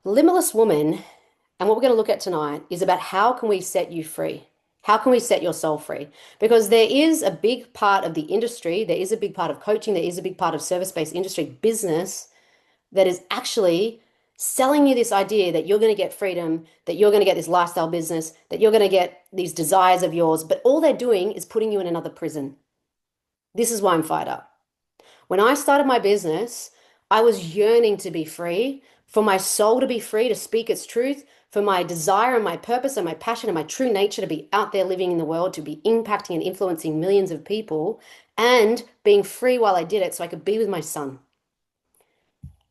Limitless Woman, and what we're going to look at tonight is about how can we set you free? How can we set your soul free? Because there is a big part of the industry, there is a big part of coaching, there is a big part of service-based industry business that is actually selling you this idea that you're going to get freedom, that you're going to get this lifestyle business, that you're going to get these desires of yours, but all they're doing is putting you in another prison. This is why I'm fired up. When I started my business, I was yearning to be free, for my soul to be free, to speak its truth, for my desire and my purpose and my passion and my true nature to be out there living in the world, to be impacting and influencing millions of people, and being free while I did it so I could be with my son.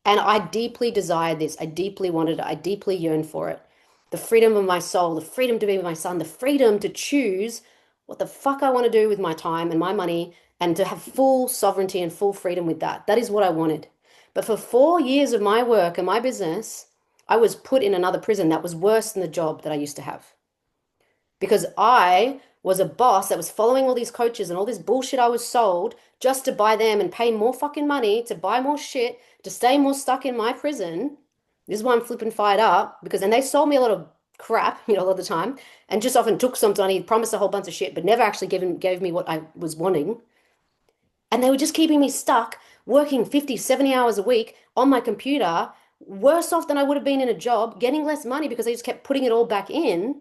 And I deeply desired this. I deeply wanted it. I deeply yearned for it. The freedom of my soul, the freedom to be with my son, the freedom to choose what the fuck I want to do with my time and my money and to have full sovereignty and full freedom with that. That is what I wanted. But for 4 years of my work and my business, I was put in another prison that was worse than the job that I used to have because I was a boss that was following all these coaches and all this bullshit I was sold just to buy them and pay more fucking money to buy more shit, to stay more stuck in my prison. This is why I'm flipping fired up because, and they sold me a lot of crap, a lot of the time, and just often took some money, promised a whole bunch of shit, but never actually gave me what I was wanting. And they were just keeping me stuck, working 50, 70 hours a week on my computer, worse off than I would have been in a job, getting less money because they just kept putting it all back in.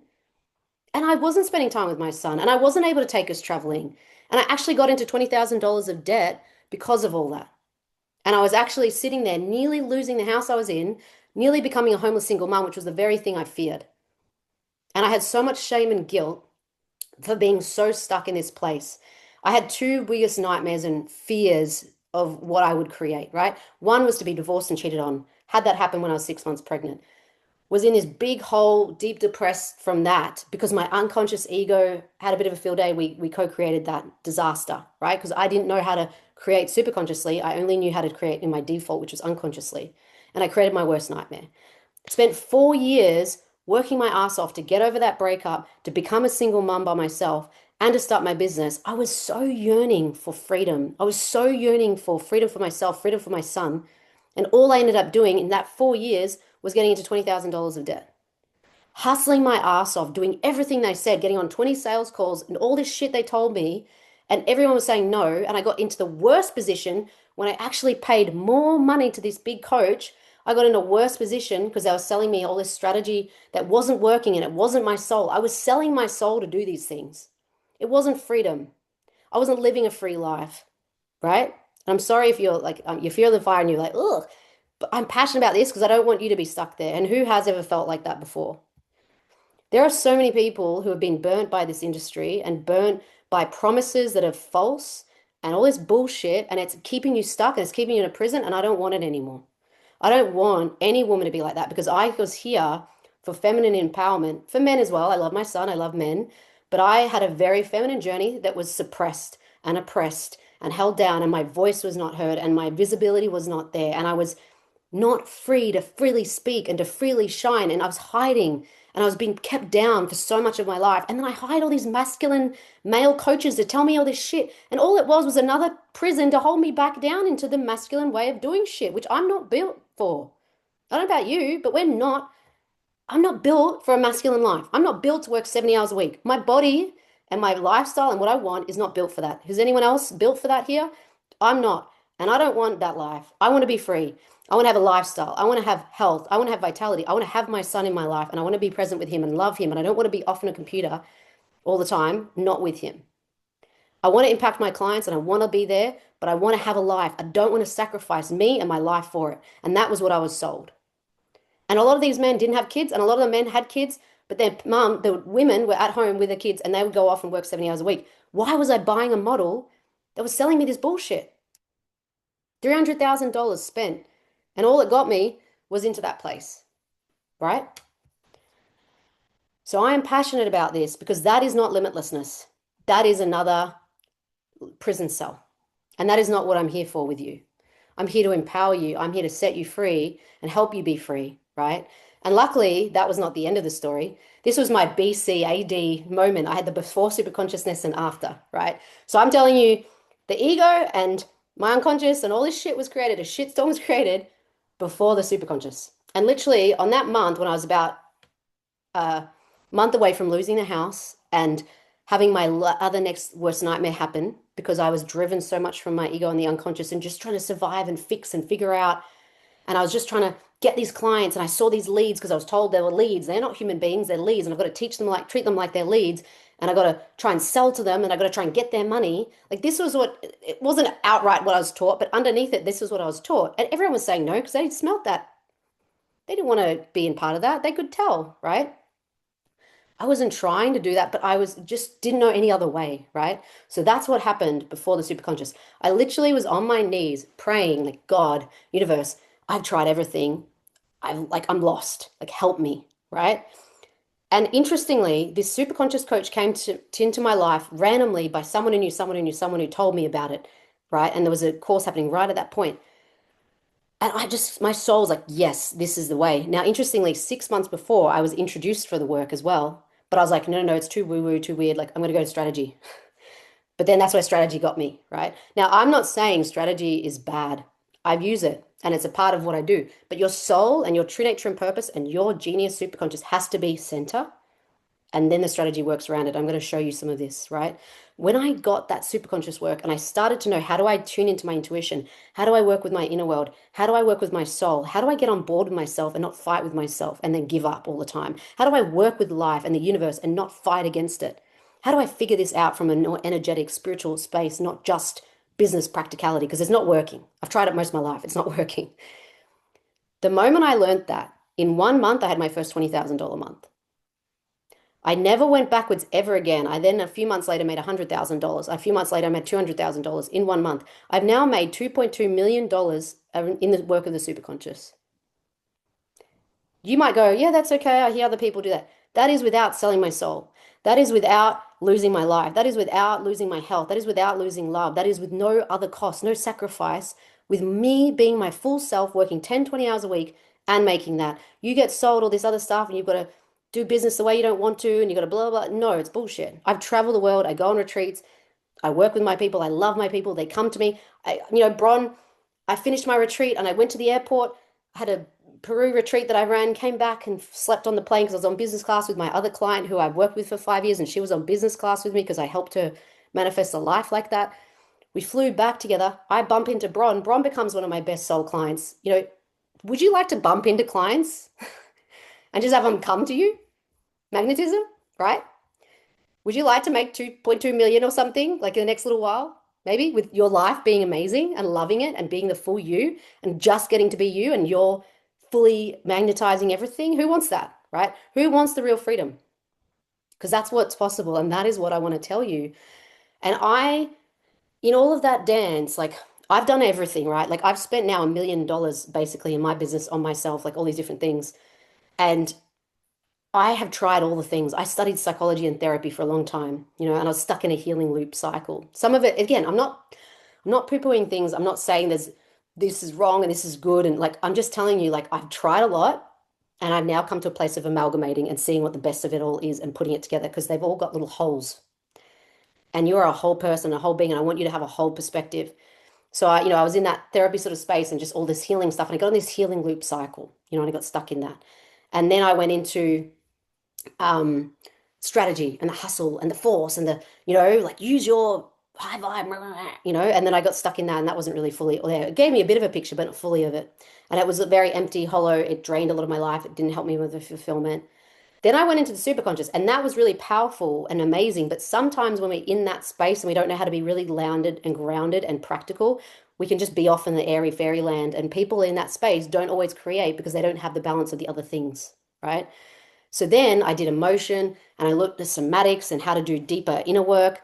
And I wasn't spending time with my son, and I wasn't able to take us traveling. And I actually got into $20,000 of debt because of all that. And I was actually sitting there, nearly losing the house I was in, nearly becoming a homeless single mom, which was the very thing I feared. And I had so much shame and guilt for being so stuck in this place. I had two biggest nightmares and fears of what I would create, right? One was to be divorced and cheated on. Had that happen when I was 6 months pregnant. Was in this big hole, deep depressed from that because my unconscious ego had a bit of a field day. We co-created that disaster, right? Because I didn't know how to create superconsciously. I only knew how to create in my default, which was unconsciously. And I created my worst nightmare. Spent 4 years working my ass off to get over that breakup, to become a single mum by myself, and to start my business. I was so yearning for freedom. I was so yearning for freedom for myself, freedom for my son. And all I ended up doing in that 4 years was getting into $20,000 of debt. Hustling my ass off, doing everything they said, getting on 20 sales calls and all this shit they told me. And everyone was saying no. And I got into the worst position when I actually paid more money to this big coach. I got in a worse position because they were selling me all this strategy that wasn't working and it wasn't my soul. I was selling my soul to do these things. It wasn't freedom. I wasn't living a free life, right? And I'm sorry if you're like, you feel the fire and you're like, ugh, but I'm passionate about this because I don't want you to be stuck there. And who has ever felt like that before? There are so many people who have been burnt by this industry and burnt by promises that are false and all this bullshit, and it's keeping you stuck and it's keeping you in a prison, and I don't want it anymore. I don't want any woman to be like that because I was here for feminine empowerment, for men as well. I love my son, I love men, but I had a very feminine journey that was suppressed and oppressed and held down, and my voice was not heard, and my visibility was not there, and I was not free to freely speak and to freely shine. And I was hiding and I was being kept down for so much of my life. And then I hired all these masculine male coaches to tell me all this shit. And all it was another prison to hold me back down into the masculine way of doing shit, which I'm not built for. I don't know about you, but I'm not built for a masculine life. I'm not built to work 70 hours a week. My body and my lifestyle and what I want is not built for that. Is anyone else built for that here? I'm not. And I don't want that life. I want to be free. I want to have a lifestyle. I want to have health. I want to have vitality. I want to have my son in my life and I want to be present with him and love him. And I don't want to be off on a computer all the time, not with him. I want to impact my clients and I want to be there, but I want to have a life. I don't want to sacrifice me and my life for it. And that was what I was sold. And a lot of these men didn't have kids and a lot of the men had kids, but their mum, the women were at home with their kids and they would go off and work 70 hours a week. Why was I buying a model that was selling me this bullshit? $300,000 spent. And all it got me was into that place, right? So I am passionate about this because that is not limitlessness. That is another prison cell. And that is not what I'm here for with you. I'm here to empower you. I'm here to set you free and help you be free, right? And luckily, that was not the end of the story. This was my BCAD moment. I had the before super consciousness and after, right? So I'm telling you, the ego and my unconscious and all this shit was created, a shitstorm was created before the superconscious. And literally on that month, when I was about a month away from losing the house and having my other next worst nightmare happen because I was driven so much from my ego and the unconscious and just trying to survive and fix and figure out. And I was just trying to get these clients and I saw these leads because I was told they were leads. They're not human beings, they're leads. And I've got to teach them like, treat them like they're leads. And I got to try and sell to them and I got to try and get their money. Like this was what, it wasn't outright what I was taught, but underneath it, this was what I was taught. And everyone was saying no because they smelt that. They didn't want to be in part of that. They could tell, right? I wasn't trying to do that, but I was just didn't know any other way, right? So that's what happened before the superconscious. I literally was on my knees praying, like, God, universe, I've tried everything. I'm lost. Like, help me, right? And interestingly, this superconscious coach came into my life randomly by someone who knew someone who knew someone who told me about it, right? And there was a course happening right at that point. And my soul was like, yes, this is the way. Now, interestingly, 6 months before, I was introduced for the work as well. But I was like, no, no, no, it's too woo-woo, too weird. Like, I'm going to go to strategy. But then that's where strategy got me, right? Now, I'm not saying strategy is bad. I use it and it's a part of what I do. But your soul and your true nature and purpose and your genius superconscious has to be center and then the strategy works around it. I'm going to show you some of this, right? When I got that superconscious work and I started to know how do I tune into my intuition? How do I work with my inner world? How do I work with my soul? How do I get on board with myself and not fight with myself and then give up all the time? How do I work with life and the universe and not fight against it? How do I figure this out from a more energetic, spiritual space, not just business practicality? Because it's not working. I've tried it most of my life. It's not working. The moment I learned that, in 1 month, I had my first $20,000 month. I never went backwards ever again. I then, a few months later, made $100,000. A few months later, I made $200,000 in 1 month. I've now made $2.2 million in the work of the superconscious. You might go, yeah, that's okay. I hear other people do that. That is without selling my soul. That is without losing my life. That is without losing my health. That is without losing love. That is with no other cost, no sacrifice, with me being my full self, working 10, 20 hours a week and making that. You get sold all this other stuff and you've got to do business the way you don't want to and you've got to blah, blah, blah. No, it's bullshit. I've traveled the world. I go on retreats. I work with my people. I love my people. They come to me. Bron, I finished my retreat and I went to the airport. I had a Peru retreat that I ran, came back and slept on the plane because I was on business class with my other client who I've worked with for 5 years, and she was on business class with me because I helped her manifest a life like that. We flew back together. I bump into Bron. Bron becomes one of my best soul clients. Would you like to bump into clients and just have them come to you? Magnetism, right? Would you like to make 2.2 million or something like in the next little while? Maybe with your life being amazing and loving it and being the full you and just getting to be you and you're fully magnetizing everything. Who wants that, right? Who wants the real freedom? Because that's what's possible. And that is what I want to tell you. And in all of that dance, like I've done everything, right? Like I've spent now $1 million basically in my business on myself, like all these different things. And I have tried all the things. I studied psychology and therapy for a long time, and I was stuck in a healing loop cycle. Some of it, again, I'm not poo-pooing things. I'm not saying this is wrong and this is good. And like, I'm just telling you, like, I've tried a lot and I've now come to a place of amalgamating and seeing what the best of it all is and putting it together because they've all got little holes. And you're a whole person, a whole being, and I want you to have a whole perspective. So I was in that therapy sort of space and just all this healing stuff. And I got on this healing loop cycle, and I got stuck in that. And then I went into um, strategy and the hustle and the force and like use your high vibe, and then I got stuck in that and that wasn't really fully there. It gave me a bit of a picture, but not fully of it. And it was very empty, hollow. It drained a lot of my life. It didn't help me with the fulfillment. Then I went into the superconscious and that was really powerful and amazing. But sometimes when we're in that space and we don't know how to be really landed and grounded and practical, we can just be off in the airy fairyland. And people in that space don't always create because they don't have the balance of the other things, right? So then I did emotion and I looked at somatics and how to do deeper inner work,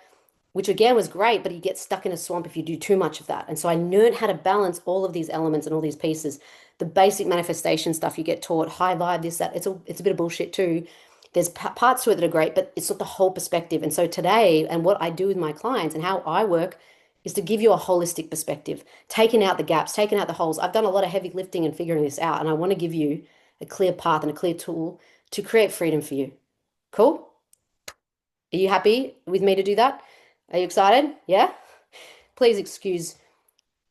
which again was great, but you get stuck in a swamp if you do too much of that. And so I learned how to balance all of these elements and all these pieces. The basic manifestation stuff you get taught, high vibe, this, that, it's a bit of bullshit too. There's parts to it that are great, but it's not the whole perspective. And so today, and what I do with my clients and how I work is to give you a holistic perspective, taking out the gaps, taking out the holes. I've done a lot of heavy lifting and figuring this out, and I want to give you a clear path and a clear tool to create freedom for you. Cool? Are you happy with me to do that? Are you excited? Yeah? Please excuse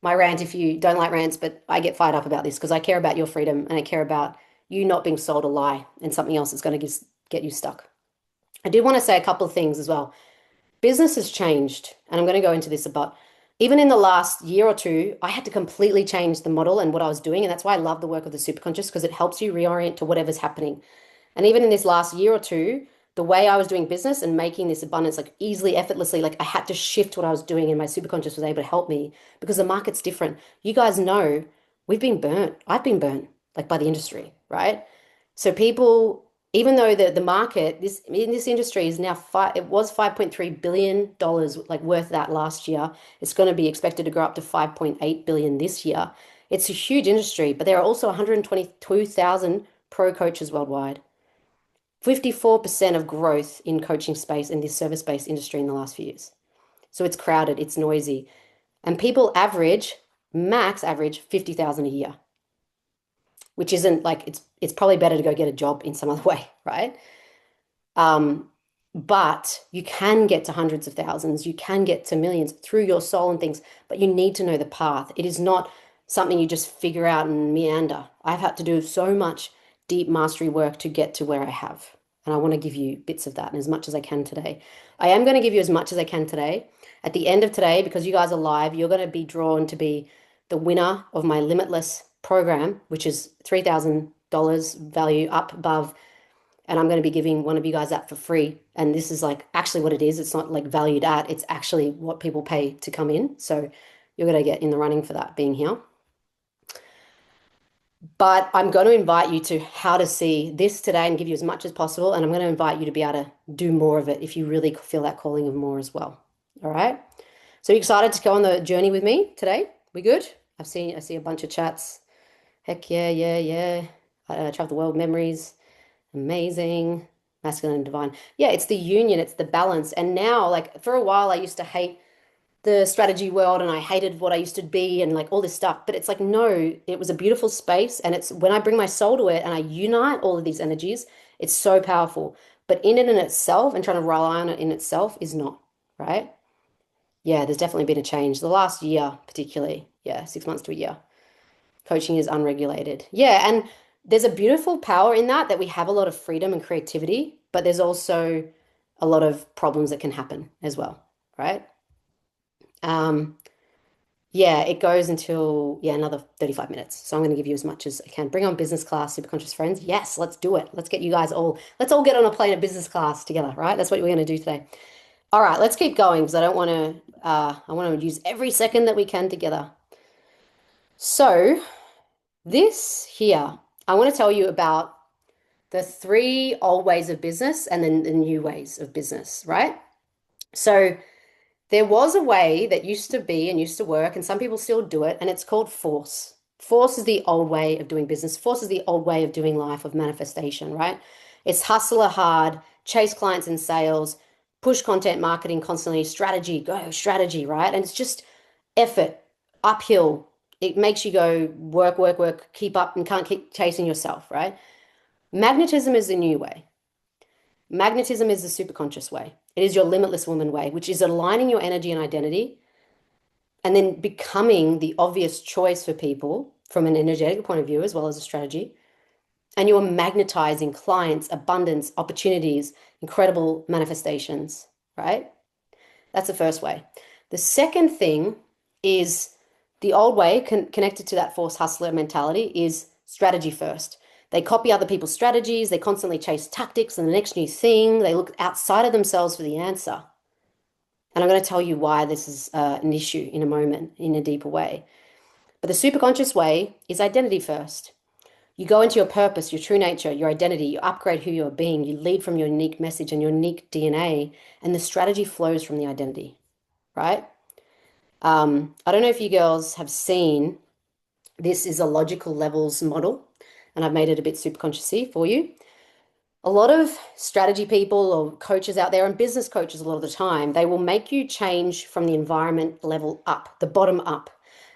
my rant if you don't like rants, but I get fired up about this because I care about your freedom and I care about you not being sold a lie and something else that's going to get you stuck. I did want to say a couple of things as well. Business has changed, and I'm going to go into this, but even in the last year or two, I had to completely change the model and what I was doing. And that's why I love the work of the superconscious because it helps you reorient to whatever's happening. And even in this last year or two, the way I was doing business and making this abundance like easily, effortlessly, like I had to shift what I was doing, and my superconscious was able to help me because the market's different. You guys know we've been burnt. I've been burnt like by the industry, right? So people, even though the market this in this industry is now it was $5.3 billion like worth that last year. It's going to be expected to grow up to 5.8 billion this year. It's a huge industry, but there are also 122,000 pro coaches worldwide. 54% of growth in coaching space in this service-based industry in the last few years. So it's crowded, it's noisy, and people max average 50,000 a year, which isn't like it's probably better to go get a job in some other way, right? Um, but you can get to hundreds of thousands, you can get to millions through your soul and things, but you need to know the path. It is not something you just figure out and meander. I've had to do so much deep mastery work to get to where I have. And I want to give you bits of that and as much as I can today. I am going to give you as much as I can today. At the end of today, because you guys are live, you're going to be drawn to be the winner of my Limitless program, which is $3,000 value up above. And I'm going to be giving one of you guys that for free. And this is like actually what it is. It's not like valued at, it's actually what people pay to come in. So you're going to get in the running for that being here. But I'm going to invite you to how to see this today and give you as much as possible. And I'm going to invite you to be able to do more of it if you really feel that calling of more as well. All right. So you excited to go on the journey with me today? We good? I see a bunch of chats. Heck yeah, yeah, yeah. Travel the world memories. Amazing. Masculine and divine. Yeah, it's the union, it's the balance. And now, like for a while, I used to hate the strategy world and I hated what I used to be and like all this stuff. But it's like, no, it was a beautiful space. And it's when I bring my soul to it and I unite all of these energies, it's so powerful. But in it in itself and trying to rely on it in itself is not, right? Yeah, there's definitely been a change. The last year, particularly. Yeah, 6 months to a year. Coaching is unregulated. Yeah, and there's a beautiful power in that we have a lot of freedom and creativity, but there's also a lot of problems that can happen as well, right? Um, yeah, it goes until another 35 minutes. So I'm going to give you as much as I can. Bring on business class, super conscious friends. Yes, let's do it. Let's get you guys let's all get on a plane at business class together, right? That's what we're going to do today. All right, let's keep going because I want to use every second that we can together. So this here, I want to tell you about the three old ways of business and then the new ways of business, right? So there was a way that used to be and used to work, and some people still do it, and it's called force. Force is the old way of doing business. Force is the old way of doing life, of manifestation, right? It's hustler hard, chase clients in sales, push content marketing constantly, strategy, go strategy, right? And it's just effort, uphill. It makes you go work, work, work, keep up and can't keep chasing yourself, right? Magnetism is the new way. Magnetism is the superconscious way. It is your limitless woman way, which is aligning your energy and identity and then becoming the obvious choice for people from an energetic point of view as well as a strategy. And you're magnetizing clients, abundance, opportunities, incredible manifestations, right? That's the first way. The second thing is the old way connected to that force hustler mentality is strategy first. They copy other people's strategies. They constantly chase tactics and the next new thing. They look outside of themselves for the answer. And I'm going to tell you why this is an issue in a moment, in a deeper way. But the superconscious way is identity first. You go into your purpose, your true nature, your identity, you upgrade who you're being, you lead from your unique message and your unique DNA, and the strategy flows from the identity, right? I don't know if you girls have seen, this is a logical levels model, and I've made it a bit superconsciously for you. A lot of strategy people or coaches out there and business coaches a lot of the time, they will make you change from the environment level up, the bottom up.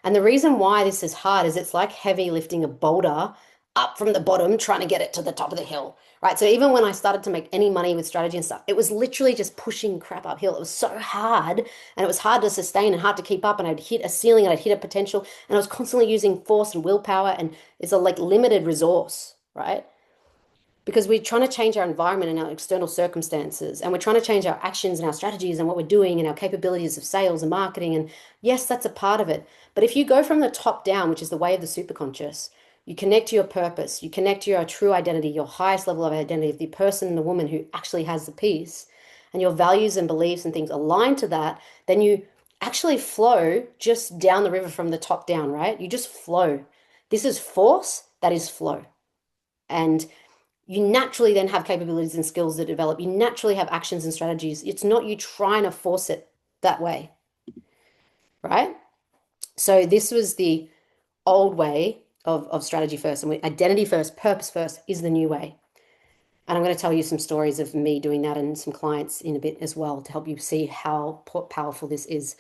And the reason why this is hard is it's like heavy lifting a boulder up from the bottom, trying to get it to the top of the hill, right? So even when I started to make any money with strategy and stuff, it was literally just pushing crap uphill. It was so hard and it was hard to sustain and hard to keep up. And I'd hit a ceiling and I'd hit a potential and I was constantly using force and willpower and it's a like limited resource, right? Because we're trying to change our environment and our external circumstances, and we're trying to change our actions and our strategies and what we're doing and our capabilities of sales and marketing. And yes, that's a part of it. But if you go from the top down, which is the way of the superconscious, you connect to your purpose, you connect to your true identity, your highest level of identity, of the person and the woman who actually has the peace, and your values and beliefs and things align to that, then you actually flow just down the river from the top down, right? You just flow. This is force, that is flow. And you naturally then have capabilities and skills that develop. You naturally have actions and strategies. It's not you trying to force it that way, right? So this was the old way of strategy first, and identity first, purpose first is the new way. And I'm going to tell you some stories of me doing that and some clients in a bit as well to help you see how powerful this is.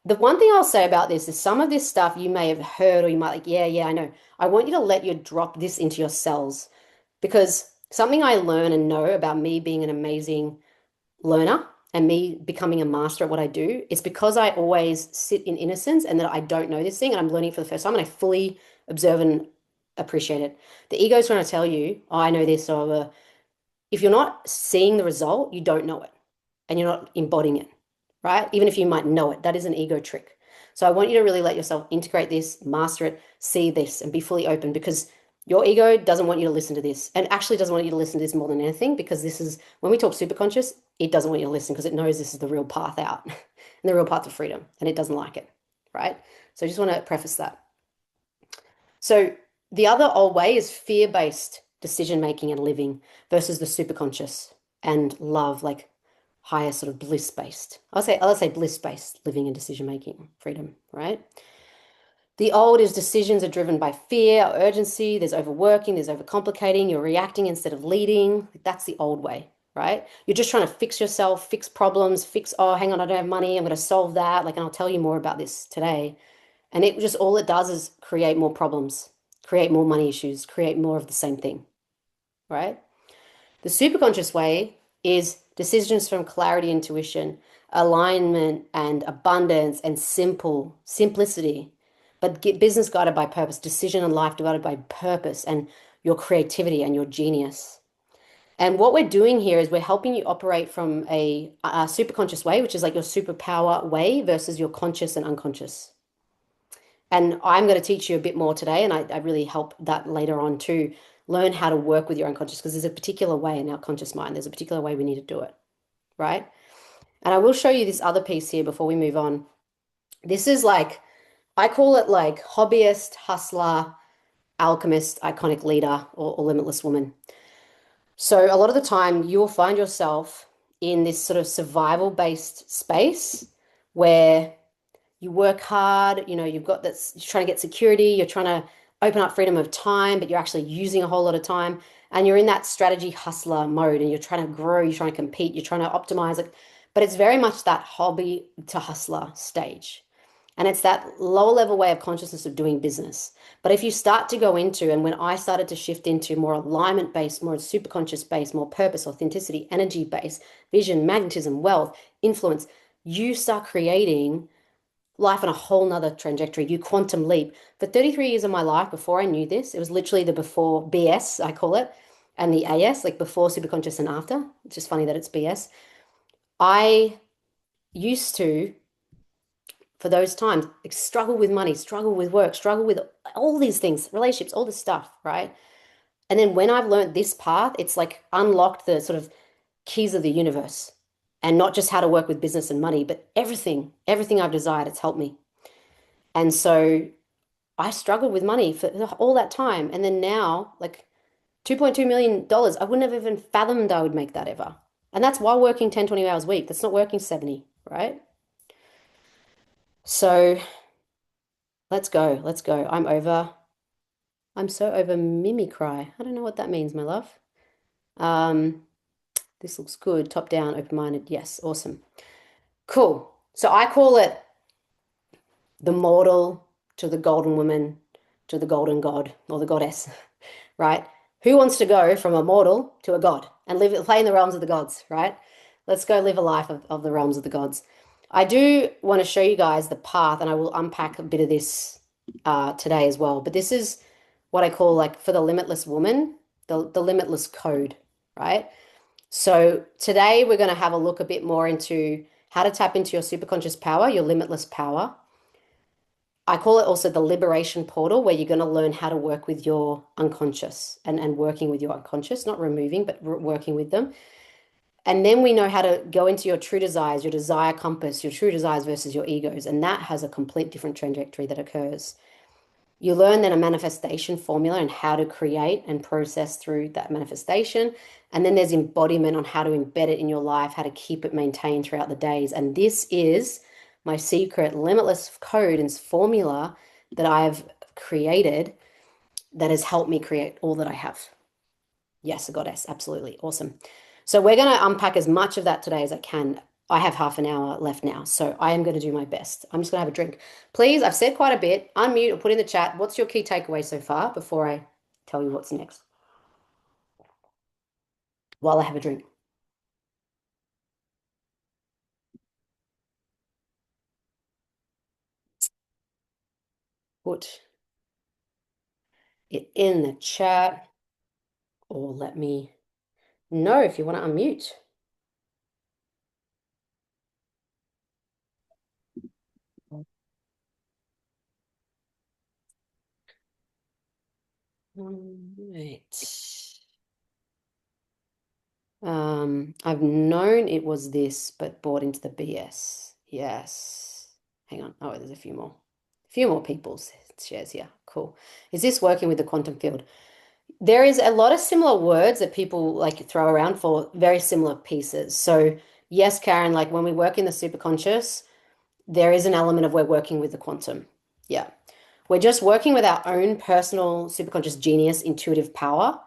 The one thing I'll say about this is some of this stuff you may have heard or you might like, yeah, I know. I want you to let you drop this into your cells because something I learn and know about me being an amazing learner and me becoming a master at what I do is because I always sit in innocence and that I don't know this thing and I'm learning for the first time and I fully observe and appreciate it. The ego is trying to tell you, oh, I know this, or if you're not seeing the result, you don't know it and you're not embodying it, right? Even if you might know it, that is an ego trick. So I want you to really let yourself integrate this, master it, see this, and be fully open because your ego doesn't want you to listen to this and actually doesn't want you to listen to this more than anything because this is, when we talk superconscious, it doesn't want you to listen because it knows this is the real path out and the real path to freedom and it doesn't like it, right? So I just want to preface that. So the other old way is fear-based decision making and living versus the superconscious and love, like higher sort of bliss-based. I'll say bliss-based living and decision making, freedom, right? The old is decisions are driven by fear or urgency. There's overworking, there's overcomplicating. You're reacting instead of leading. That's the old way, right? You're just trying to fix yourself, fix problems, oh, hang on, I don't have money. I'm going to solve that. Like, and I'll tell you more about this today. And it just, all it does is create more problems, create more money issues, create more of the same thing, right? The superconscious way is decisions from clarity, intuition, alignment, and abundance, and simplicity. But get business guided by purpose, decision and life divided by purpose, and your creativity and your genius. And what we're doing here is we're helping you operate from a superconscious way, which is like your superpower way, versus your conscious and unconscious. And I'm going to teach you a bit more today, and I really help that later on to learn how to work with your unconscious because there's a particular way in our conscious mind. There's a particular way we need to do it, right? And I will show you this other piece here before we move on. This is like, I call it like hobbyist, hustler, alchemist, iconic leader, or limitless woman. So a lot of the time you'll find yourself in this sort of survival-based space where you work hard, you've got this, you're trying to get security, you're trying to open up freedom of time, but you're actually using a whole lot of time. And you're in that strategy hustler mode and you're trying to grow, you're trying to compete, you're trying to optimize it. But it's very much that hobby to hustler stage. And it's that low level way of consciousness of doing business. But if you start to go into, and when I started to shift into more alignment based, more superconscious based, more purpose, authenticity, energy based, vision, magnetism, wealth, influence, you start creating life on a whole nother trajectory. You quantum leap. For 33 years of my life, before I knew this, it was literally the before BS, I call it, and the AS, like before superconscious and after. It's just funny that it's BS. I used to, for those times, like, struggle with money, struggle with work, struggle with all these things, relationships, all this stuff, right? And then when I've learned this path, it's like unlocked the sort of keys of the universe and not just how to work with business and money, but everything I've desired, it's helped me. And so I struggled with money for all that time. And then now, like $2.2 million, I wouldn't have even fathomed I would make that ever. And that's while working 10, 20 hours a week. That's not working 70, right? So let's go. Let's go. I'm so over mimicry. I don't know what that means, my love. Um, this looks good. Top down, open-minded. Yes, awesome. Cool. So I call it the mortal to the golden woman to the golden god or the goddess, right? Who wants to go from a mortal to a god and play in the realms of the gods, right? Let's go live a life of the realms of the gods. I do want to show you guys the path, and I will unpack a bit of this today as well. But this is what I call like for the limitless woman. the limitless code, right? So today we're going to have a look a bit more into how to tap into your superconscious power, your limitless power. I call it also the liberation portal, where you're going to learn how to work with your unconscious and working with your unconscious, not removing, but working with them. And then we know how to go into your true desires, your desire compass, your true desires versus your egos. And that has a complete different trajectory that occurs. You learn then a manifestation formula and how to create and process through that manifestation. And then there's embodiment on how to embed it in your life, how to keep it maintained throughout the days. And this is my secret limitless code and formula that I've created that has helped me create all that I have. Yes, a goddess. Absolutely. Awesome. So we're going to unpack as much of that today as I can. I have half an hour left now, so I am going to do my best. I'm just going to have a drink. Please, I've said quite a bit. Unmute or put in the chat. What's your key takeaway so far before I tell you what's next? While I have a drink. Put it in the chat or let me know if you want to unmute. Right. I've known it was this, but bought into the BS. Yes. Hang on. Oh, there's a few more. A few more people's shares here. Cool. Is this working with the quantum field? There is a lot of similar words that people like throw around for very similar pieces. So, yes, Karen, like when we work in the superconscious, there is an element of we're working with the quantum. Yeah. We're just working with our own personal superconscious genius, intuitive power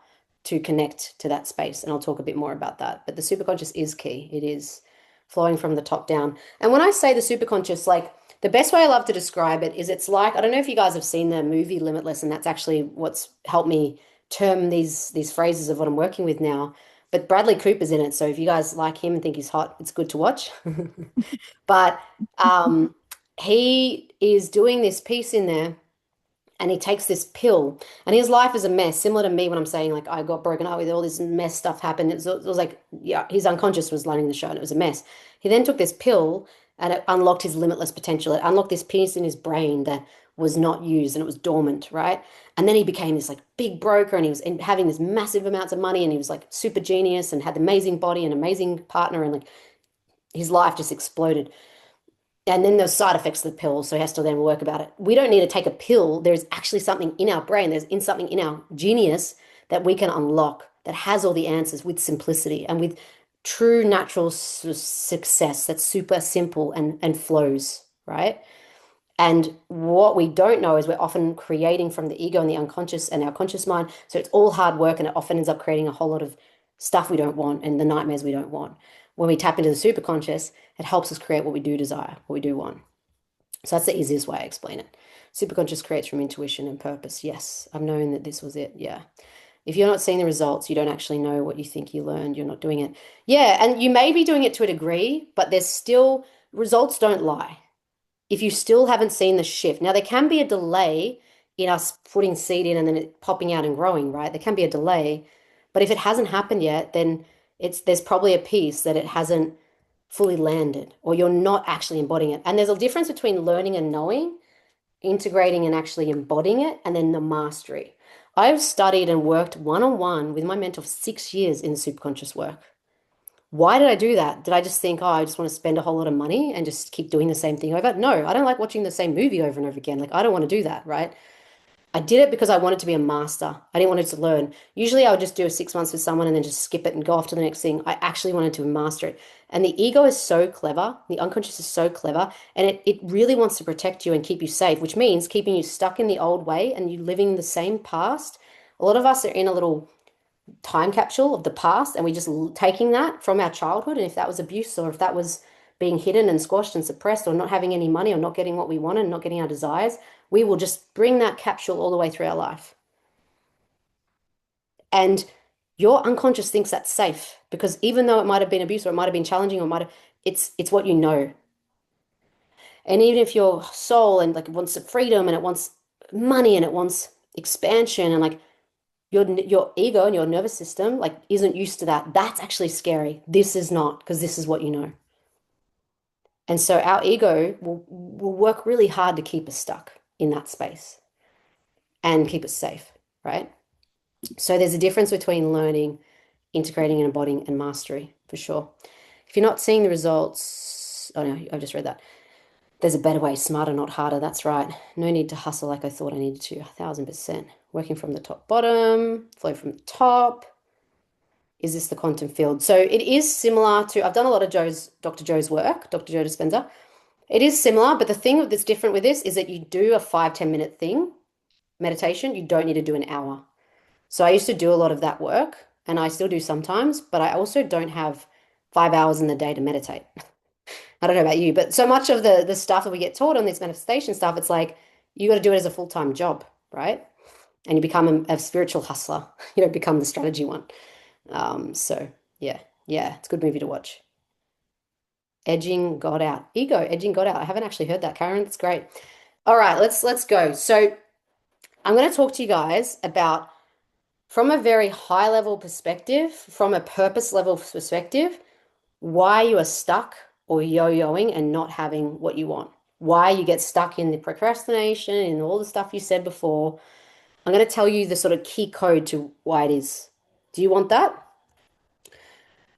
to connect to that space. And I'll talk a bit more about that. But the superconscious is key. It is flowing from the top down. And when I say the superconscious, like the best way I love to describe it is it's like, I don't know if you guys have seen the movie Limitless, and that's actually what's helped me term these phrases of what I'm working with now. But Bradley Cooper's in it. So if you guys like him and think he's hot, it's good to watch. But um, he is doing this piece in there and he takes this pill and his life is a mess, similar to me when I'm saying like I got broken up with all this mess stuff happened. It was like, yeah, his unconscious was running the show and it was a mess. He then took this pill and it unlocked his limitless potential. It unlocked this piece in his brain that was not used and it was dormant, right? And then he became this like big broker and he was having this massive amounts of money and he was like super genius and had an amazing body and amazing partner and like his life just exploded. And then there's side effects of the pill, so he has to then work about it. We don't need to take a pill. There's actually something in our brain, there's in something in our genius that we can unlock that has all the answers with simplicity and with true natural success that's super simple and flows, right? And what we don't know is we're often creating from the ego and the unconscious and our conscious mind. So it's all hard work and it often ends up creating a whole lot of stuff we don't want and the nightmares we don't want. When we tap into the superconscious, it helps us create what we do desire, what we do want. So that's the easiest way I explain it. Superconscious creates from intuition and purpose. Yes, I've known that this was it. Yeah. If you're not seeing the results, you don't actually know what you think you learned. You're not doing it. Yeah. And you may be doing it to a degree, but there's still results don't lie if you still haven't seen the shift. Now, there can be a delay in us putting seed in and then it popping out and growing, right? There can be a delay, but if it hasn't happened yet, then there's probably a piece that it hasn't fully landed or you're not actually embodying it. And there's a difference between learning and knowing, integrating and actually embodying it, and then the mastery. I've studied and worked one-on-one with my mentor for 6 years in the superconscious work. Why did I do that? Did I just think, oh, I just want to spend a whole lot of money and just keep doing the same thing over? No, I don't like watching the same movie over and over again. Like, I don't want to do that, right? I did it because I wanted to be a master. I didn't want it to learn. Usually I would just do 6 months with someone and then just skip it and go off to the next thing. I actually wanted to master it. And the ego is so clever. The unconscious is so clever. And it really wants to protect you and keep you safe, which means keeping you stuck in the old way and you living the same past. A lot of us are in a little time capsule of the past and we just taking that from our childhood, and if that was abuse or if that was being hidden and squashed and suppressed or not having any money or not getting what we wanted and not getting our desires, we will just bring that capsule all the way through our life. And your unconscious thinks that's safe because even though it might have been abuse or it might have been challenging or it might have, it's what you know. And even if your soul and like it wants freedom and it wants money and it wants expansion and like your ego and your nervous system like isn't used to that. That's actually scary. This is not, because this is what you know. And so our ego will work really hard to keep us stuck in that space and keep us safe, right? So there's a difference between learning, integrating and embodying, and mastery for sure. If you're not seeing the results, oh no, I've just read that. There's a better way, smarter, not harder. That's right. No need to hustle like I thought I needed to. 1,000%. Working from the top, bottom, flow from the top. Is this the quantum field? So it is similar to, I've done a lot of Dr. Joe's work, Dr. Joe Dispenza. It is similar, but the thing that's different with this is that you do a 5-10 minute thing, meditation. You don't need to do an hour. So I used to do a lot of that work and I still do sometimes, but I also don't have 5 hours in the day to meditate. I don't know about you, but so much of the stuff that we get taught on this manifestation stuff, it's like you got to do it as a full-time job, right? And you become a spiritual hustler. You don't become the strategy one. So yeah, yeah, it's a good movie to watch. Edging God out. Ego, edging God out. I haven't actually heard that, Karen. That's great. All right, let's go. So I'm going to talk to you guys about from a very high level perspective, from a purpose level perspective, why you are stuck or yo-yoing and not having what you want. Why you get stuck in the procrastination and all the stuff you said before. I'm going to tell you the sort of key code to why it is. Do you want that?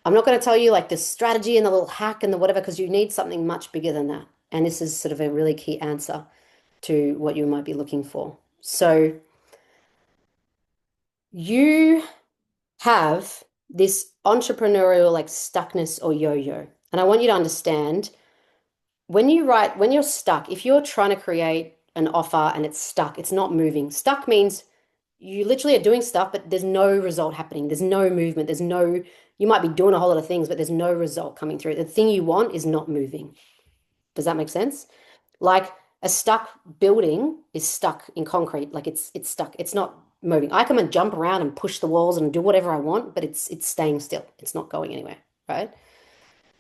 I'm not going to tell you like the strategy and the little hack and the whatever, because you need something much bigger than that. And this is sort of a really key answer to what you might be looking for. So you have this entrepreneurial like stuckness or yo-yo. And I want you to understand when you're stuck, if you're trying to create an offer and it's stuck, it's not moving. Stuck means you literally are doing stuff, but there's no result happening. There's no movement. You might be doing a whole lot of things, but there's no result coming through. The thing you want is not moving. Does that make sense? Like a stuck building is stuck in concrete. Like it's stuck. It's not moving. I come and jump around and push the walls and do whatever I want, but it's staying still. It's not going anywhere, right?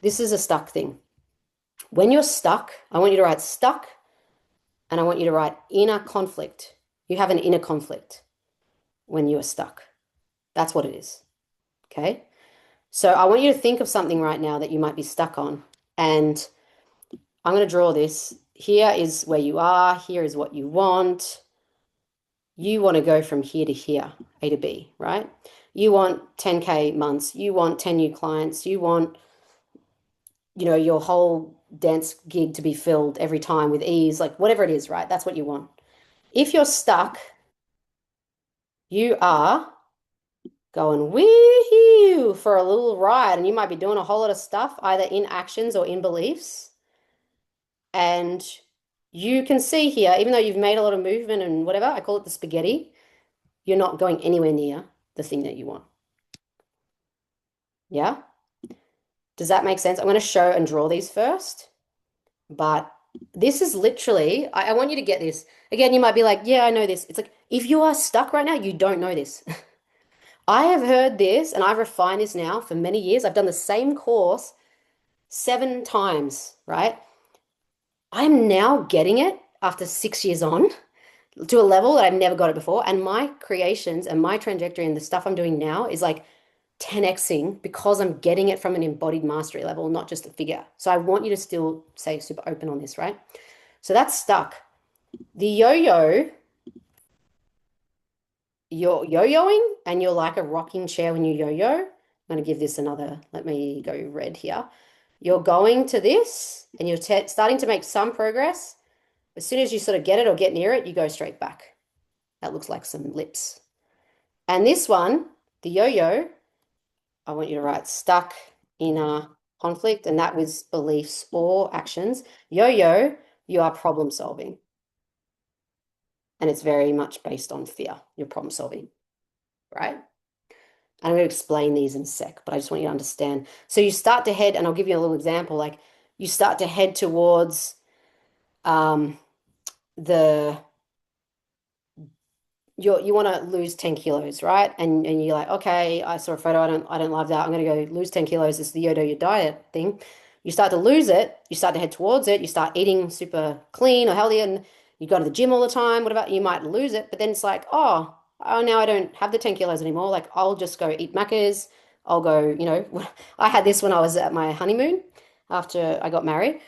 This is a stuck thing. When you're stuck, I want you to write stuck and I want you to write inner conflict. You have an inner conflict when you are stuck. That's what it is. Okay? So I want you to think of something right now that you might be stuck on. And I'm going to draw this. Here is where you are. Here is what you want. You want to go from here to here, A to B, right? You want 10K months. You want 10 new clients. You want, your whole dance gig to be filled every time with ease, like whatever it is, right? That's what you want. If you're stuck, you are going wee-hoo for a little ride, and you might be doing a whole lot of stuff, either in actions or in beliefs. And you can see here, even though you've made a lot of movement and whatever, I call it the spaghetti, you're not going anywhere near the thing that you want. Yeah? Does that make sense? I'm going to show and draw these first, but this is literally, I want you to get this. Again, you might be like, yeah, I know this. It's like, if you are stuck right now, you don't know this. I have heard this and I've refined this now for many years. I've done the same course 7 times, right? I'm now getting it after 6 years on to a level that I've never got it before. And my creations and my trajectory and the stuff I'm doing now is like 10xing because I'm getting it from an embodied mastery level, not just a figure. So I want you to still stay super open on this, right? So that's stuck. The yo-yo, you're yo-yoing and you're like a rocking chair when you yo-yo. I'm going to give this another, let me go red here. You're going to this and you're starting to make some progress. As soon as you sort of get it or get near it, you go straight back. That looks like some lips. And this one, the yo-yo, I want you to write stuck, inner conflict, and that was beliefs or actions. Yo-yo, you are problem solving. And it's very much based on fear, your problem solving, right? I'm going to explain these in a sec, but I just want you to understand. So you start to head, and I'll give you a little example, like you start to head towards the you want to lose 10 kilos, right? And you're like, okay, I saw a photo, I don't love that. I'm gonna go lose 10 kilos. It's the yo-yo diet thing. You start to lose it, you start to head towards it, you start eating super clean or healthy, and you go to the gym all the time, whatever, you might lose it, but then it's like, oh, oh, now I don't have the 10 kilos anymore. Like I'll just go eat Macca's. I'll go, I had this when I was at my honeymoon after I got married.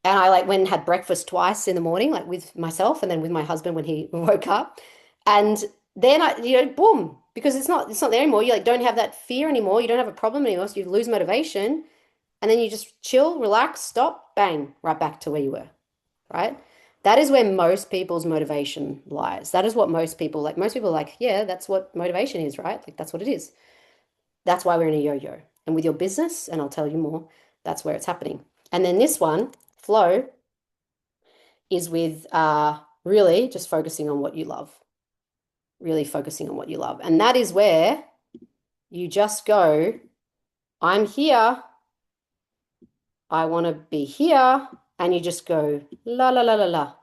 And I like went and had breakfast twice in the morning, like with myself and then with my husband when he woke up. And then boom, because it's not there anymore. You like don't have that fear anymore. You don't have a problem anymore. So you lose motivation. And then you just chill, relax, stop, bang, right back to where you were, right? That is where most people's motivation lies. That is what most people are like, yeah, that's what motivation is, right? Like that's what it is. That's why we're in a yo-yo. And with your business, and I'll tell you more, that's where it's happening. And then this one, flow, is with really just focusing on what you love, really focusing on what you love. And that is where you just go, I'm here, I want to be here, and you just go la la la la la.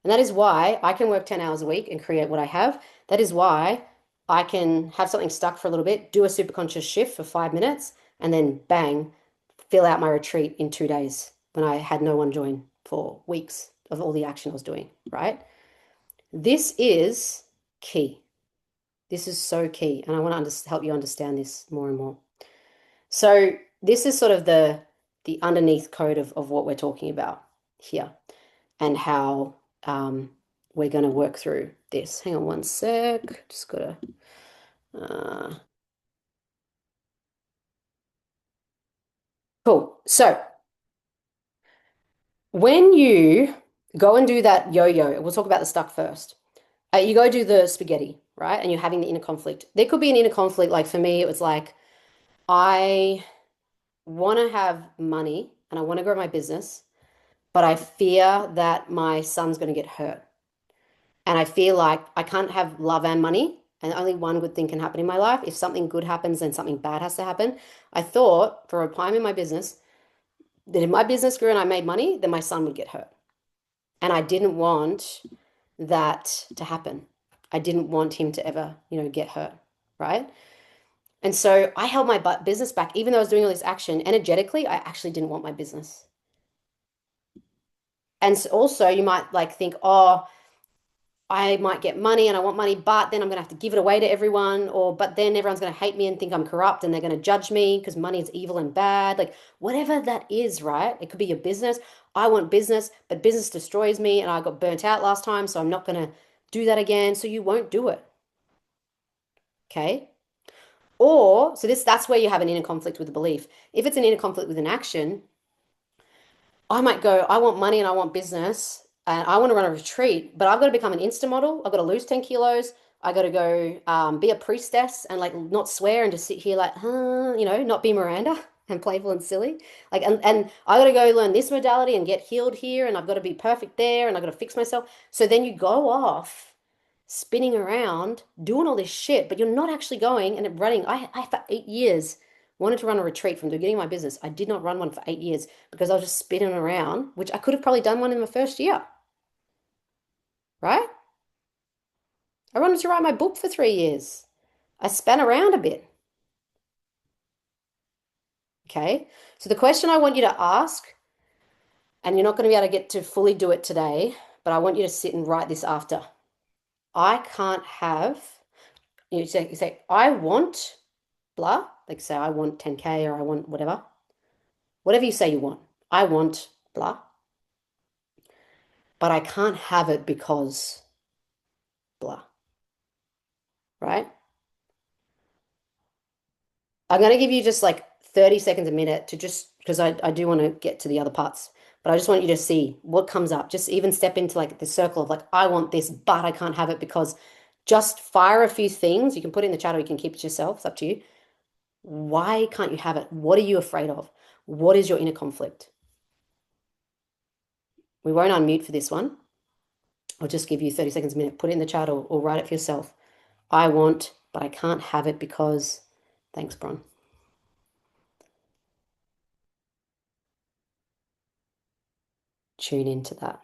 And that is why I can work 10 hours a week and create what I have. That is why I can have something stuck for a little bit, do a super conscious shift for 5 minutes, and then bang, fill out my retreat in 2 days when I had no one join for weeks of all the action I was doing, right? This is key. This is so key. And I want to help you understand this more and more. So this is sort of the underneath code of what we're talking about here and how we're going to work through this. Hang on one sec. Just gotta. Uh, cool. So when you go and do that yo-yo, we'll talk about the stuck first. You go do the spaghetti, right? And you're having the inner conflict. There could be an inner conflict. Like for me, it was like I want to have money and I want to grow my business, but I fear that my son's going to get hurt. And I feel like I can't have love and money, and only one good thing can happen in my life. If something good happens, then something bad has to happen. I thought for a time in my business that if my business grew and I made money, then my son would get hurt. And I didn't want that to happen. I didn't want him to ever, get hurt, right? And so I held my business back, even though I was doing all this action energetically. I actually didn't want my business. And so also, you might like think, oh, I might get money and I want money, but then I'm going to have to give it away to everyone, or but then everyone's going to hate me and think I'm corrupt and they're going to judge me because money is evil and bad. Like whatever that is, right? It could be your business. I want business, but business destroys me and I got burnt out last time, so I'm not going to do that again. So you won't do it. Okay? Or so that's where you have an inner conflict with a belief. If it's an inner conflict with an action, I might go, I want money and I want business and I want to run a retreat, but I've got to become an Insta model. I've got to lose 10 kilos. I got to go be a priestess and like not swear and just sit here like, not be Miranda and playful and silly. Like, and I got to go learn this modality and get healed here and I've got to be perfect there and I've got to fix myself. So then you go off spinning around doing all this shit, but you're not actually going and running. I for 8 years wanted to run a retreat from the beginning of my business. I did not run one for 8 years because I was just spinning around, which I could have probably done one in the first year, right? I wanted to write my book for 3 years. I span around a bit. Okay. So the question I want you to ask, and you're not going to be able to get to fully do it today, but I want you to sit and write this after. I can't have, you say, I want blah, like say I want 10K or I want whatever you say you want. I want blah, but I can't have it because blah, right? I'm going to give you just like 30 seconds a minute to just because I do want to get to the other parts, but I just want you to see what comes up. Just even step into like the circle of like, I want this, but I can't have it because just fire a few things. You can put it in the chat or you can keep it yourself. It's up to you. Why can't you have it? What are you afraid of? What is your inner conflict? We won't unmute for this one. I'll just give you 30 seconds a minute. Put it in the chat or write it for yourself. I want, but I can't have it because, thanks, Bron. Tune into that.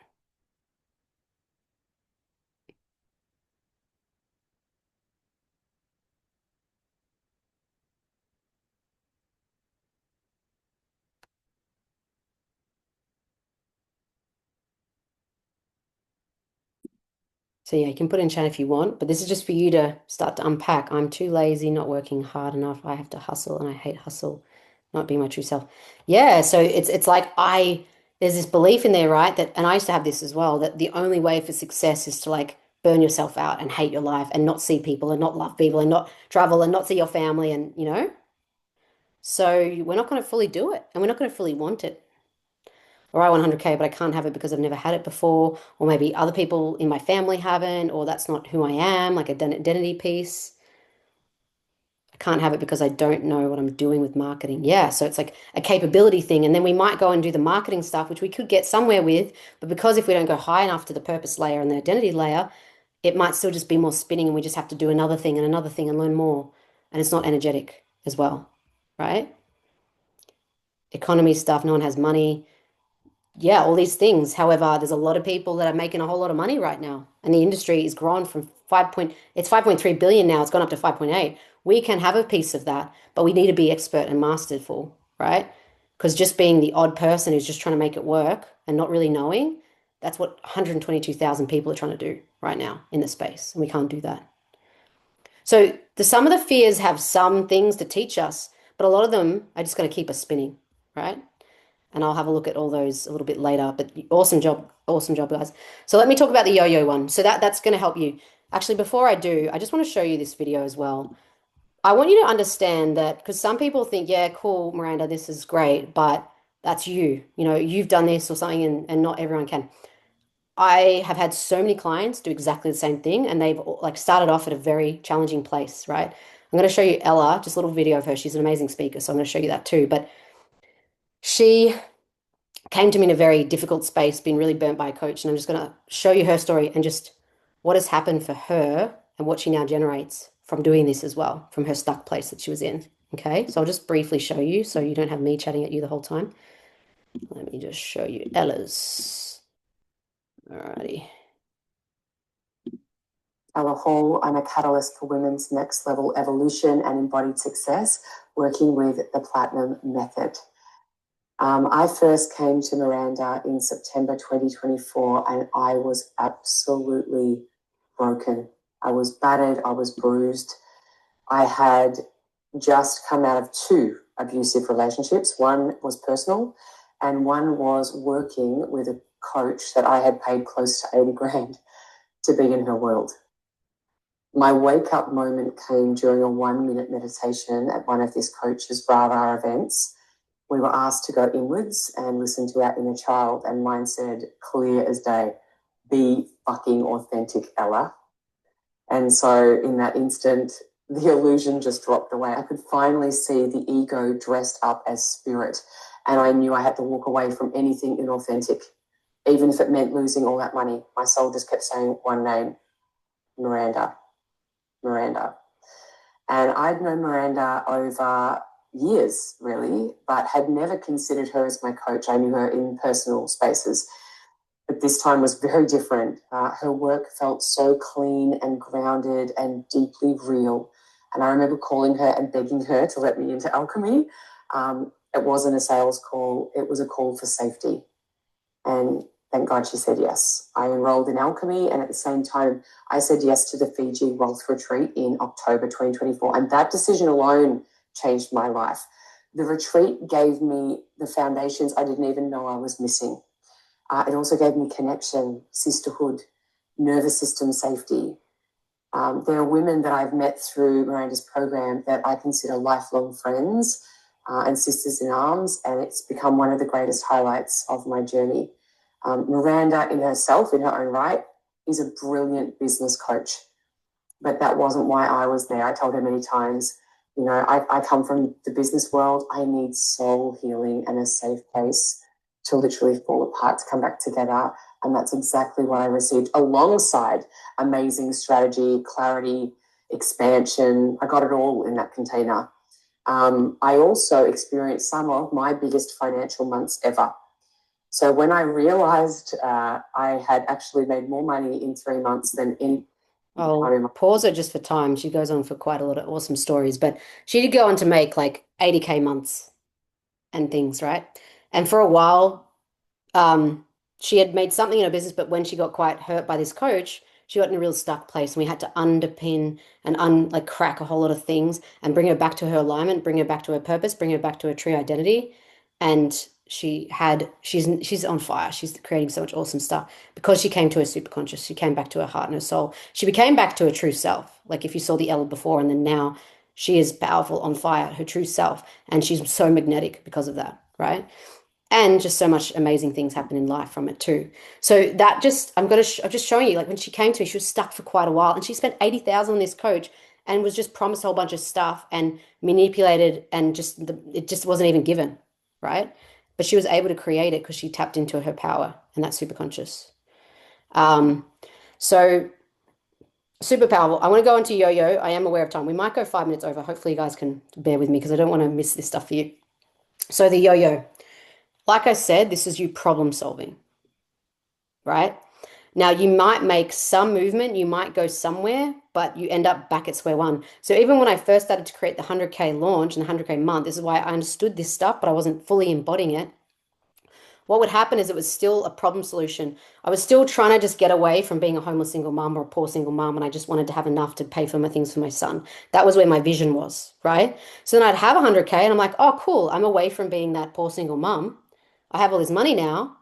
So yeah, you can put in chat if you want, but this is just for you to start to unpack. I'm too lazy, not working hard enough. I have to hustle and I hate hustle, not being my true self. Yeah, so it's like there's this belief in there, right? That and I used to have this as well, that the only way for success is to like burn yourself out and hate your life and not see people and not love people and not travel and not see your family and So we're not going to fully do it and we're not going to fully want it. Or I want 100K, but I can't have it because I've never had it before, or maybe other people in my family haven't, or that's not who I am, like an identity piece. I can't have it because I don't know what I'm doing with marketing. Yeah, so it's like a capability thing. And then we might go and do the marketing stuff, which we could get somewhere with, but because if we don't go high enough to the purpose layer and the identity layer, it might still just be more spinning and we just have to do another thing and learn more. And it's not energetic as well, right? Economy stuff, no one has money. Yeah, all these things. However, there's a lot of people that are making a whole lot of money right now, and the industry is grown from it's 5.3 billion now. It's gone up to 5.8. We can have a piece of that, but we need to be expert and masterful, right? Because just being the odd person who's just trying to make it work and not really knowing, that's what 122,000 people are trying to do right now in the space, and we can't do that. So some of the fears have some things to teach us, but a lot of them are just going to keep us spinning, right? And I'll have a look at all those a little bit later. But awesome job, guys. So let me talk about the yo-yo one. So that's going to help you. Actually, before I do, I just want to show you this video as well. I want you to understand that because some people think, yeah, cool, Miranda, this is great, but that's you. You've done this or something, and not everyone can. I have had so many clients do exactly the same thing, and they've like started off at a very challenging place, right? I'm going to show you Ella, just a little video of her. She's an amazing speaker, so I'm going to show you that too. But she came to me in a very difficult space, been really burnt by a coach. And I'm just going to show you her story and just what has happened for her and what she now generates from doing this as well, from her stuck place that she was in. Okay, so I'll just briefly show you so you don't have me chatting at you the whole time. Let me just show you Ella's. Alrighty. Ella Hall, I'm a catalyst for women's next level evolution and embodied success, working with the Platinum Method. I first came to Miranda in September 2024 and I was absolutely broken. I was battered, I was bruised. I had just come out of two abusive relationships. One was personal and one was working with a coach that I had paid close to 80 grand to be in her world. My wake up moment came during a 1 minute meditation at one of this coach's Brava events. We were asked to go inwards and listen to our inner child, and mine said, clear as day, be fucking authentic, Ella. And so in that instant, the illusion just dropped away. I could finally see the ego dressed up as spirit, and I knew I had to walk away from anything inauthentic, even if it meant losing all that money. My soul just kept saying one name, Miranda, Miranda. And I'd known Miranda over years, really, but had never considered her as my coach. I knew her in personal spaces, but this time was very different. Her work felt so clean and grounded and deeply real. And I remember calling her and begging her to let me into alchemy. It wasn't a sales call, it was a call for safety. And thank God she said yes. I enrolled in alchemy, and at the same time, I said yes to the Fiji Wealth Retreat in October 2024. And that decision alone changed my life. The retreat gave me the foundations I didn't even know I was missing. It also gave me connection, sisterhood, nervous system safety. There are women that I've met through Miranda's program that I consider lifelong friends and sisters in arms, and it's become one of the greatest highlights of my journey. Miranda in herself, in her own right, is a brilliant business coach, but that wasn't why I was there. I told her many times, I come from the business world. I need soul healing and a safe place to literally fall apart, to come back together. And that's exactly what I received alongside amazing strategy, clarity, expansion. I got it all in that container. I also experienced some of my biggest financial months ever. So when I realized I had actually made more money in 3 months than any. I'll pause it just for time. She goes on for quite a lot of awesome stories, but she did go on to make like 80K months and things, right? And for a while, she had made something in her business, but when she got quite hurt by this coach, she got in a real stuck place, and we had to underpin and like crack a whole lot of things and bring her back to her alignment, bring her back to her purpose, bring her back to her true identity. And she's on fire. She's creating so much awesome stuff because she came to her superconscious. She came back to her heart and her soul. She became back to her true self. Like if you saw the Ella before and then now, she is powerful, on fire, her true self, and she's so magnetic because of that, right? And just so much amazing things happen in life from it too. So that just I'm just showing you, like when she came to me, she was stuck for quite a while, and she spent 80,000 on this coach and was just promised a whole bunch of stuff and manipulated, and it just wasn't even given, right? But she was able to create it because she tapped into her power and that super conscious. Um, so super powerful. I want to go into yo-yo. I am aware of time. We might go 5 minutes over. Hopefully you guys can bear with me because I don't want to miss this stuff for you. So the yo-yo. Like I said, this is you problem solving, right? Now, you might make some movement, you might go somewhere, but you end up back at square one. So even when I first started to create the 100K launch and the 100K month, this is why I understood this stuff, but I wasn't fully embodying it. What would happen is it was still a problem solution. I was still trying to just get away from being a homeless single mom or a poor single mom, and I just wanted to have enough to pay for my things for my son. That was where my vision was, right? So then I'd have 100K and I'm like, oh, cool, I'm away from being that poor single mom. I have all this money now.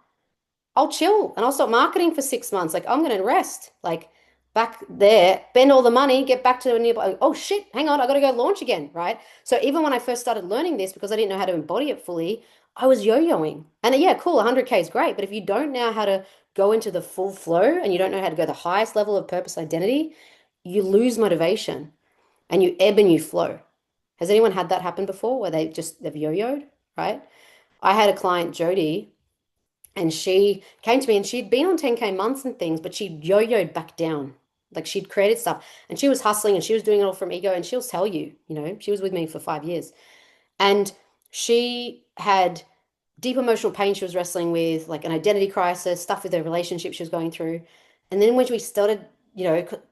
I'll chill and I'll stop marketing for 6 months. Like I'm going to rest. Like back there, spend all the money, get back to a nearby. Oh shit, hang on, I got to go launch again, right? So even when I first started learning this, because I didn't know how to embody it fully, I was yo-yoing. And yeah, cool, 100K is great, but if you don't know how to go into the full flow and you don't know how to go the highest level of purpose identity, you lose motivation and you ebb and you flow. Has anyone had that happen before where they've yo-yoed, right? I had a client, Jody, and she came to me and she'd been on 10K months and things, but she yo-yoed back down. Like she'd created stuff and she was hustling and she was doing it all from ego. And she'll tell you, she was with me for 5 years. And she had deep emotional pain she was wrestling with, like an identity crisis, stuff with her relationship she was going through. And then when we started,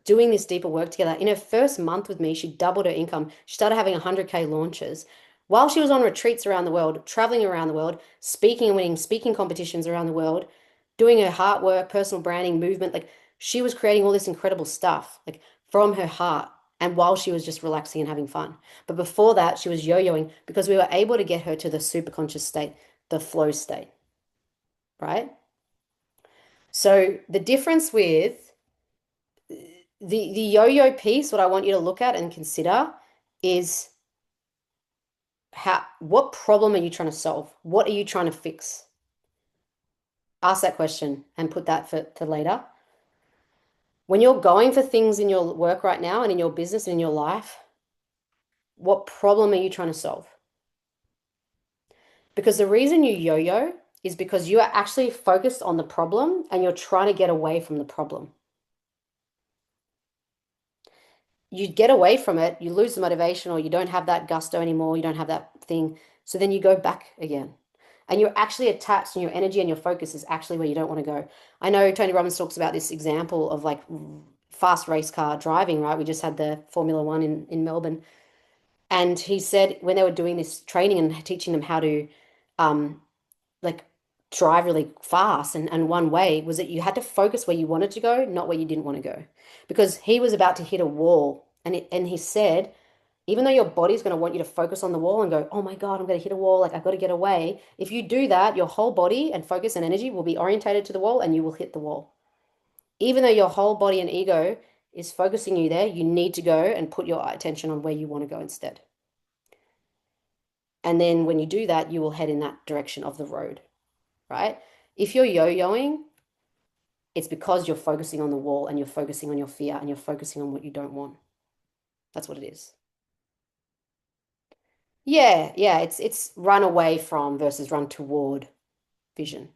doing this deeper work together, in her first month with me, she doubled her income. She started having 100K launches while she was on retreats around the world, traveling around the world, speaking and winning speaking competitions around the world, doing her heart work, personal branding, movement. Like she was creating all this incredible stuff, like from her heart. And while she was just relaxing and having fun. But before that, she was yo-yoing because we were able to get her to the super conscious state, the flow state, right? So the difference with the yo-yo piece, what I want you to look at and consider is what problem are you trying to solve? What are you trying to fix? Ask that question and put that for later. When you're going for things in your work right now and in your business and in your life, what problem are you trying to solve? Because the reason you yo-yo is because you are actually focused on the problem and you're trying to get away from the problem. You get away from it, you lose the motivation, or you don't have that gusto anymore, you don't have that thing. So then you go back again. And you're actually attached, and your energy and your focus is actually where you don't want to go. I know Tony Robbins talks about this example of like fast race car driving, right? We just had the Formula One in Melbourne. And he said when they were doing this training and teaching them how to um, like drive really fast and one way was that you had to focus where you wanted to go, not where you didn't want to go. Because he was about to hit a wall. And he said, even though your body's going to want you to focus on the wall and go, oh my God, I'm going to hit a wall, like I've got to get away. If you do that, your whole body and focus and energy will be orientated to the wall and you will hit the wall. Even though your whole body and ego is focusing you there, you need to go and put your attention on where you want to go instead. And then when you do that, you will head in that direction of the road, right? If you're yo-yoing, it's because you're focusing on the wall and you're focusing on your fear and you're focusing on what you don't want. That's what it is. Yeah, yeah, it's run away from versus run toward vision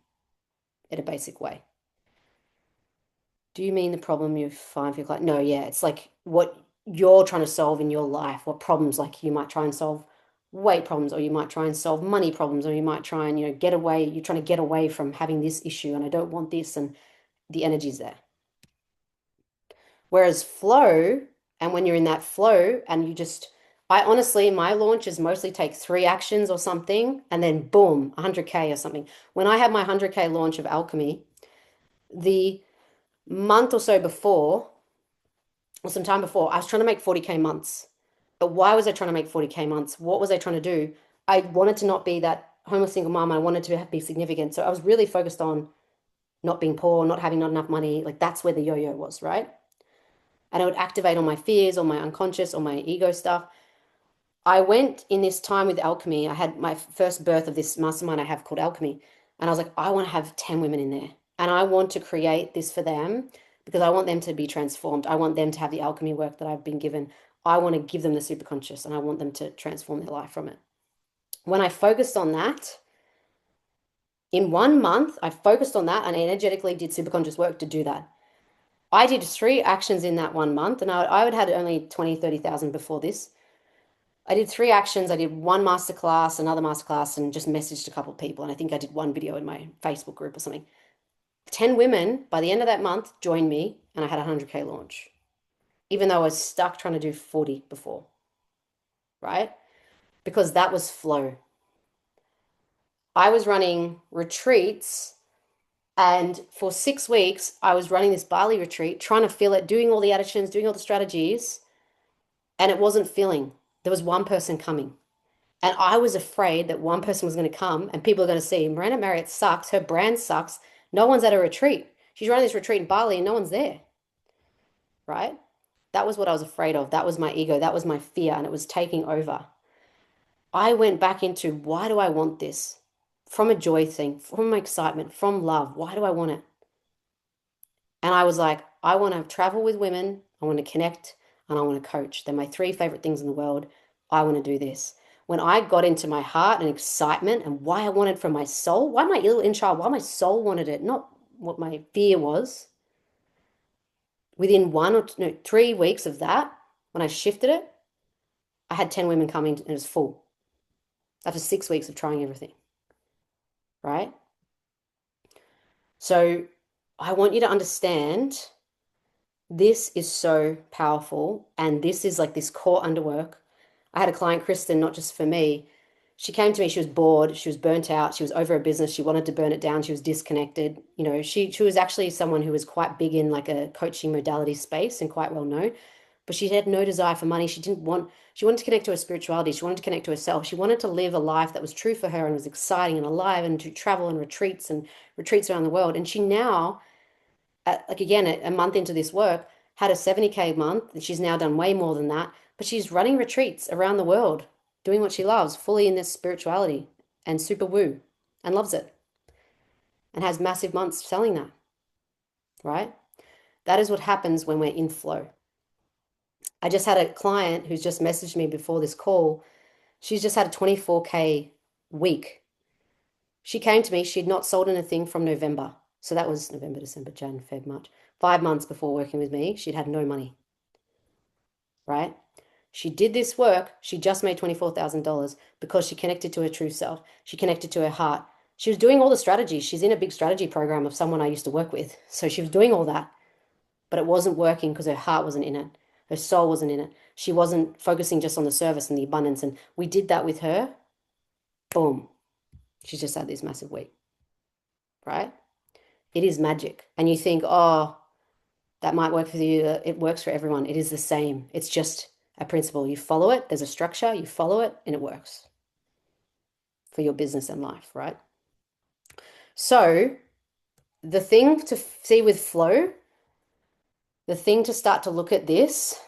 in a basic way. Do you mean the problem you find for your client? No, yeah, it's like what you're trying to solve in your life, what problems like you might try and solve weight problems, or you might try and solve money problems, or you might try and, get away, you're trying to get away from having this issue and I don't want this, and the energy's there. Whereas flow, and when you're in that flow and I honestly, my launches mostly take 3 actions or something, and then boom, 100K or something. When I had my 100K launch of Alchemy, the Month or so before, or some time before, I was trying to make 40K months. But why was I trying to make 40K months? What was I trying to do? I wanted to not be that homeless single mom. I wanted to be significant. So I was really focused on not being poor, not having not enough money. Like that's where the yo-yo was, right? And I would activate all my fears, all my unconscious, all my ego stuff. I went in this time with alchemy. I had my first birth of this mastermind I have called Alchemy. And I was like, I want to have 10 women in there. And I want to create this for them because I want them to be transformed. I want them to have the alchemy work that I've been given. I want to give them the superconscious and I want them to transform their life from it. When I focused on that, in 1 month, I focused on that and energetically did superconscious work to do that. I did 3 actions in that 1 month, and I would had only 20, 30,000 before this. I did 3 actions. I did one masterclass, another masterclass, and just messaged a couple of people. And I think I did one video in my Facebook group or something. 10 women by the end of that month joined me, and I had a 100K launch, even though I was stuck trying to do 40 before, right? Because that was flow. I was running retreats, and for 6 weeks, I was running this Bali retreat, trying to feel it, doing all the actions, doing all the strategies, and it wasn't filling. There was one person coming. And I was afraid that one person was going to come and people are going to see Miranda Marriott sucks. Her brand sucks. No one's at a retreat. She's running this retreat in Bali and no one's there, right? That was what I was afraid of. That was my ego. That was my fear. And it was taking over. I went back into why do I want this? From a joy thing, from excitement, from love. Why do I want it? And I was like, I want to travel with women. I want to connect and I want to coach. They're my 3 favorite things in the world. I want to do this. When I got into my heart and excitement and why I wanted from my soul, why my little inner child, why my soul wanted it, not what my fear was, within 3 weeks of that, when I shifted it, I had 10 women coming and it was full after 6 weeks of trying everything, right? So I want you to understand this is so powerful. And this is like this core underwork. I had a client, Kristen, not just for me. She came to me, she was bored, she was burnt out, she was over a business, she wanted to burn it down, she was disconnected. You know, she was actually someone who was quite big in like a coaching modality space and quite well known, but she had no desire for money. She wanted to connect to her spirituality, she wanted to connect to herself, she wanted to live a life that was true for her and was exciting and alive and to travel and retreats around the world. And she now, like again, a month into this work, had a 70K month, and she's now done way more than that. But she's running retreats around the world, doing what she loves, fully in this spirituality and super woo, and loves it, and has massive months selling that, right? That is what happens when we're in flow. I just had a client who's just messaged me before this call. She's just had a 24K week. She came to me, she'd not sold anything from November. So that was November, December, Jan, Feb, March. 5 months before working with me, she'd had no money, right? She did this work. She just made $24,000 because she connected to her true self. She connected to her heart. She was doing all the strategies. She's in a big strategy program of someone I used to work with. So she was doing all that, but it wasn't working because her heart wasn't in it. Her soul wasn't in it. She wasn't focusing just on the service and the abundance. And we did that with her. Boom. She's just had this massive week, right? It is magic. And you think, oh, that might work for you. It works for everyone. It is the same. It's just a principle. You follow it, there's a structure, you follow it, and it works for your business and life, right? So, the thing to see with flow, the thing to start to look at this.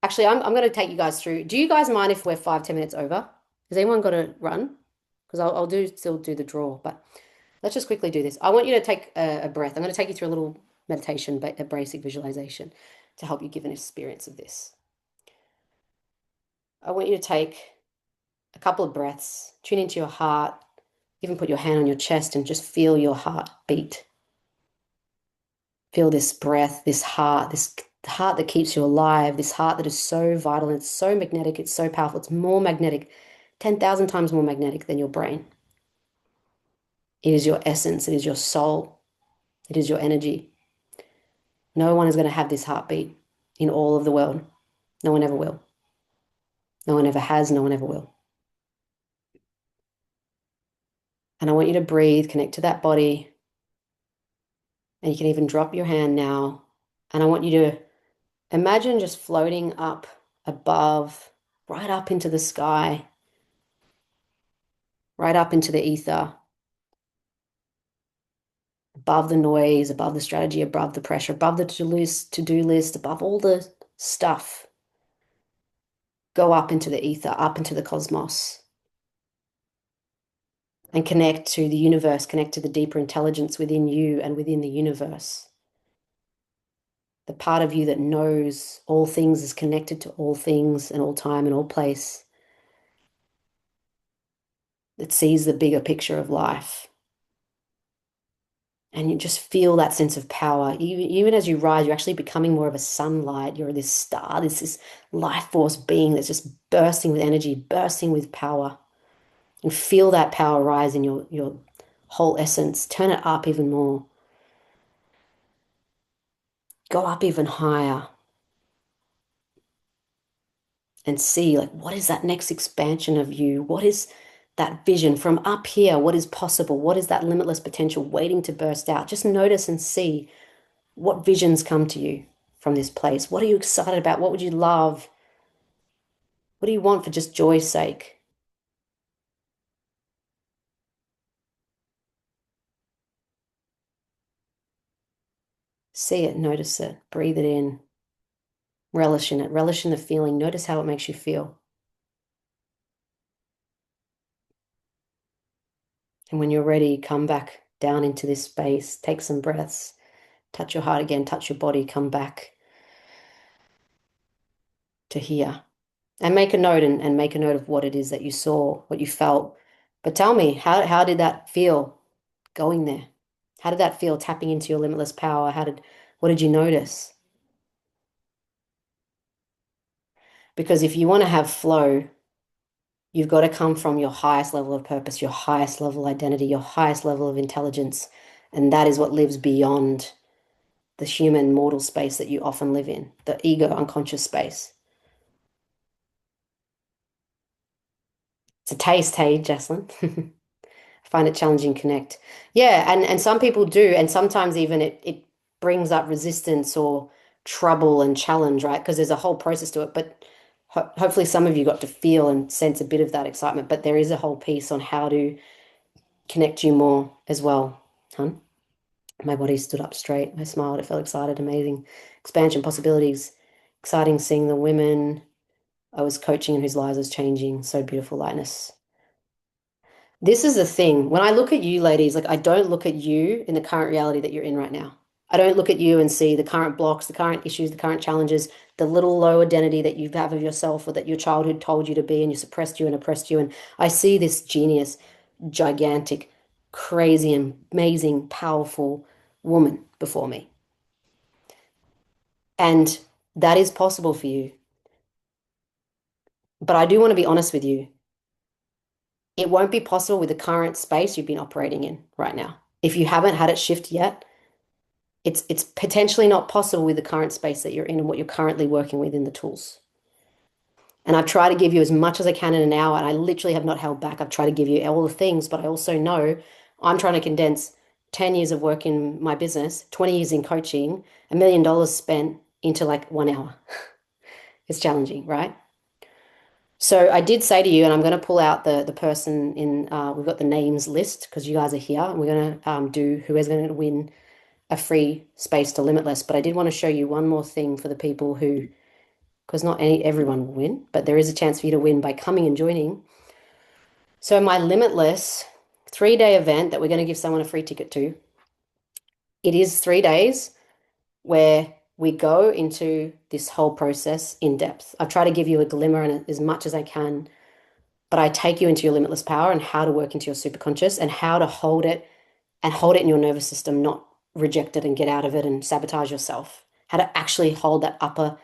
Actually, I'm going to take you guys through. Do you guys mind if we're 5, 10 minutes over? Has anyone got to run? Because I'll still do the draw, but let's just quickly do this. I want you to take a breath. I'm going to take you through a little meditation, a basic visualization to help you give an experience of this. I want you to take a couple of breaths, tune into your heart, even put your hand on your chest and just feel your heart beat. Feel this breath, this heart that keeps you alive, this heart that is so vital, it's so magnetic, it's so powerful, it's more magnetic, 10,000 times more magnetic than your brain. It is your essence, it is your soul, it is your energy. No one is going to have this heartbeat in all of the world. No one ever will. No one ever has, no one ever will. And I want you to breathe, connect to that body. And you can even drop your hand now. And I want you to imagine just floating up above, right up into the sky, right up into the ether, above the noise, above the strategy, above the pressure, above the to-do list, above all the stuff. Go up into the ether, up into the cosmos, and connect to the universe, connect to the deeper intelligence within you and within the universe. The part of you that knows all things, is connected to all things and all time and all place, that sees the bigger picture of life. And you just feel that sense of power. Even as you rise, you're actually becoming more of a sunlight. You're this star, this life force being that's just bursting with energy, bursting with power. And feel that power rise in your whole essence. Turn it up even more. Go up even higher and see, like, what is that next expansion of you? What is that vision from up here? What is possible? What is that limitless potential waiting to burst out? Just notice and see what visions come to you from this place. What are you excited about? What would you love? What do you want for just joy's sake? See it, notice it, breathe it in, relish in it, relish in the feeling. Notice how it makes you feel. And when you're ready, come back down into this space, take some breaths, touch your heart again, touch your body, come back to here. And make a note and make a note of what it is that you saw, what you felt. But tell me, how did that feel going there? How did that feel tapping into your limitless power? What did you notice? Because if you want to have flow, you've got to come from your highest level of purpose, your highest level identity, your highest level of intelligence. And that is what lives beyond the human mortal space that you often live in, the ego unconscious space. It's a taste, hey, Jaslyn. I find it challenging to connect. Yeah, and some people do, and sometimes even it brings up resistance or trouble and challenge, right? Because there's a whole process to it. But hopefully some of you got to feel and sense a bit of that excitement. But there is a whole piece on how to connect you more as well, hun. My body stood up straight. I smiled. I felt excited. Amazing expansion possibilities. Exciting seeing the women I was coaching and whose lives was changing. So beautiful lightness. This is the thing. When I look at you, ladies, like I don't look at you in the current reality that you're in right now. I don't look at you and see the current blocks, the current issues, the current challenges, the little low identity that you have of yourself or that your childhood told you to be and you suppressed you and oppressed you. And I see this genius, gigantic, crazy, amazing, powerful woman before me. And that is possible for you. But I do want to be honest with you. It won't be possible with the current space you've been operating in right now. If you haven't had it shift yet, it's potentially not possible with the current space that you're in and what you're currently working with in the tools. And I've tried to give you as much as I can in an hour, and I literally have not held back. I've tried to give you all the things, but I also know I'm trying to condense 10 years of work in my business, 20 years in coaching, $1 million spent into like 1 hour. It's challenging, right? So I did say to you, and I'm going to pull out the person in, we've got the names list because you guys are here, and we're going to do who is going to win a free space to Limitless. But I did want to show you one more thing for the people who, because not everyone will win, but there is a chance for you to win by coming and joining. So my Limitless 3-day event that we're going to give someone a free ticket to, it is 3 days where we go into this whole process in depth. I've tried to give you a glimmer and as much as I can, but I take you into your limitless power and how to work into your superconscious and how to hold it and hold it in your nervous system, not reject it and get out of it and sabotage yourself. How to actually hold that upper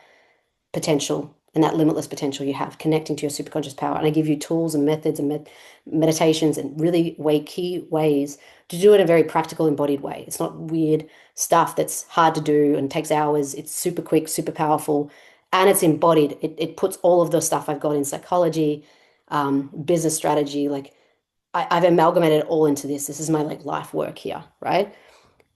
potential and that limitless potential you have, connecting to your superconscious power. And I give you tools and methods and meditations and really key ways to do it in a very practical, embodied way. It's not weird stuff that's hard to do and takes hours. It's super quick, super powerful, and it's embodied. It puts all of the stuff I've got in psychology, business strategy, like I've amalgamated it all into this. This is my like life work here, right?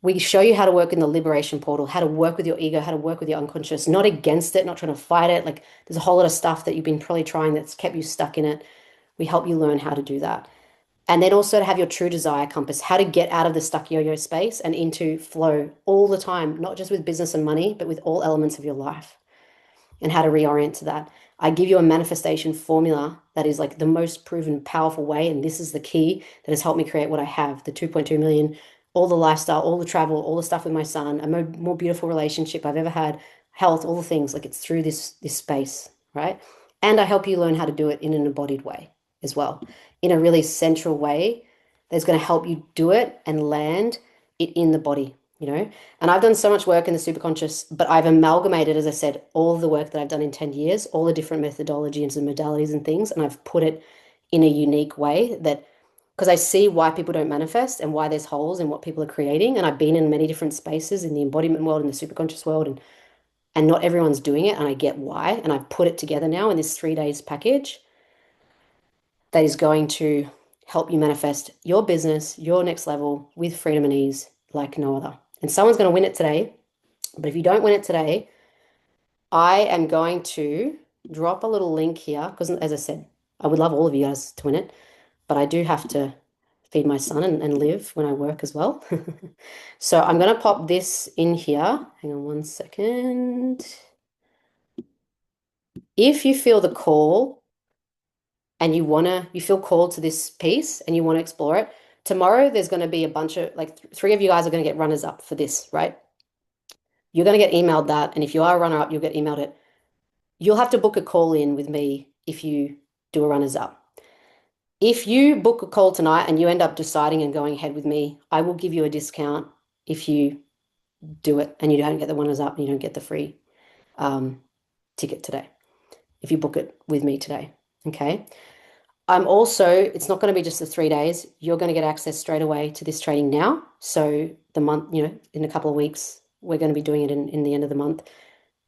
We show you how to work in the liberation portal, how to work with your ego, how to work with your unconscious, not against it, not trying to fight it. Like there's a whole lot of stuff that you've been probably trying that's kept you stuck in it. We help you learn how to do that. And then also to have your true desire compass, how to get out of the stuck yo-yo space and into flow all the time, not just with business and money, but with all elements of your life and how to reorient to that. I give you a manifestation formula that is like the most proven, powerful way. And this is the key that has helped me create what I have, the 2.2 million, all the lifestyle, all the travel, all the stuff with my son, a more beautiful relationship I've ever had, health, all the things. Like it's through this space, right? And I help you learn how to do it in an embodied way as well, in a really central way that's going to help you do it and land it in the body, you know? And I've done so much work in the superconscious, but I've amalgamated, as I said, all of the work that I've done in 10 years, all the different methodologies and modalities and things, and I've put it in a unique way that because I see why people don't manifest and why there's holes in what people are creating. And I've been in many different spaces in the embodiment world, in the superconscious world, and not everyone's doing it, and I get why. And I've put it together now in this 3 days package that is going to help you manifest your business, your next level with freedom and ease like no other. And someone's going to win it today. But if you don't win it today, I am going to drop a little link here because, as I said, I would love all of you guys to win it, but I do have to feed my son and live when I work as well. So I'm going to pop this in here. Hang on 1 second. If you feel the call and you feel called to this piece and you want to explore it, tomorrow there's going to be a bunch of like three of you guys are going to get runners up for this, right? You're going to get emailed that. And if you are a runner up, you'll get emailed it. You'll have to book a call in with me if you do a runners up. If you book a call tonight and you end up deciding and going ahead with me, I will give you a discount if you do it and you don't get the runners up and you don't get the free um, ticket today. If you book it with me today, okay? It's not going to be just the 3 days. You're going to get access straight away to this training now. So the month, in a couple of weeks, we're going to be doing it in the end of the month.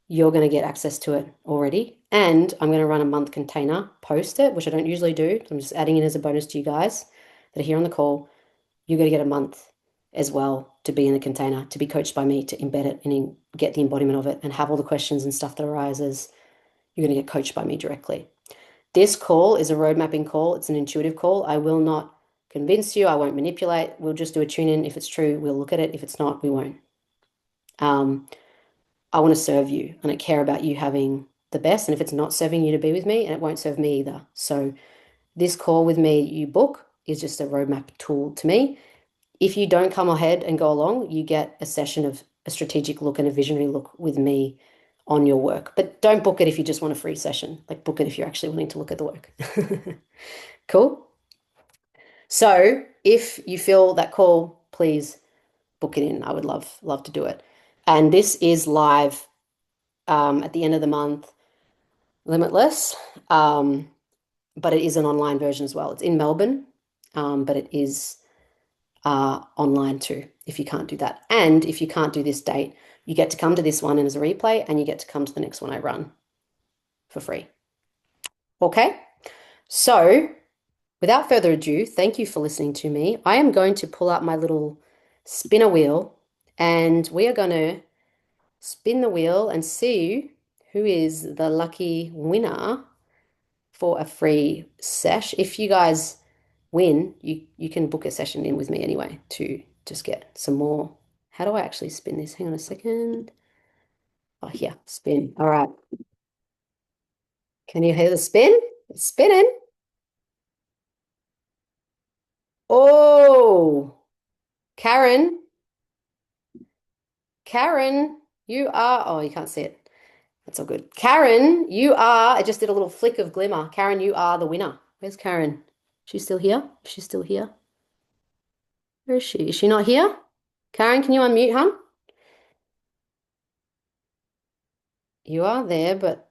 You're going to get access to it already. And I'm going to run a month container, post it, which I don't usually do. I'm just adding in as a bonus to you guys that are here on the call. You're going to get a month as well to be in the container, to be coached by me, to embed it and get the embodiment of it and have all the questions and stuff that arises. You're going to get coached by me directly. This call is a road mapping call. It's an intuitive call. I will not convince you. I won't manipulate. We'll just do a tune in. If it's true, we'll look at it. If it's not, we won't. I want to serve you and I care about you having the best. And if it's not serving you to be with me, and it won't serve me either. So this call with me you book is just a roadmap tool to me. If you don't come ahead and go along, you get a session of a strategic look and a visionary look with me on your work. But don't book it if you just want a free session. Like book it if you're actually wanting to look at the work. Cool. So if you feel that call, please book it in. I would love to do it. And this is live at the end of the month, Limitless. But it is an online version as well. It's in Melbourne, but it is online too, if you can't do that. And if you can't do this date, you get to come to this one and as a replay, and you get to come to the next one I run for free. Okay? So, without further ado, thank you for listening to me. I am going to pull out my little spinner wheel, and we are going to spin the wheel and see who is the lucky winner for a free sesh. If you guys win, you can book a session in with me anyway to just get some more. How do I actually spin this? Hang on a second. Oh, here, spin. All right. Can you hear the spin? It's spinning. Oh, Karen, Karen, oh, you can't see it. That's all good. Karen, I just did a little flick of glimmer. Karen, you are the winner. Where's Karen? She's still here? She's still here. Where is she? Is she not here? Karen, can you unmute, hun? You are there, but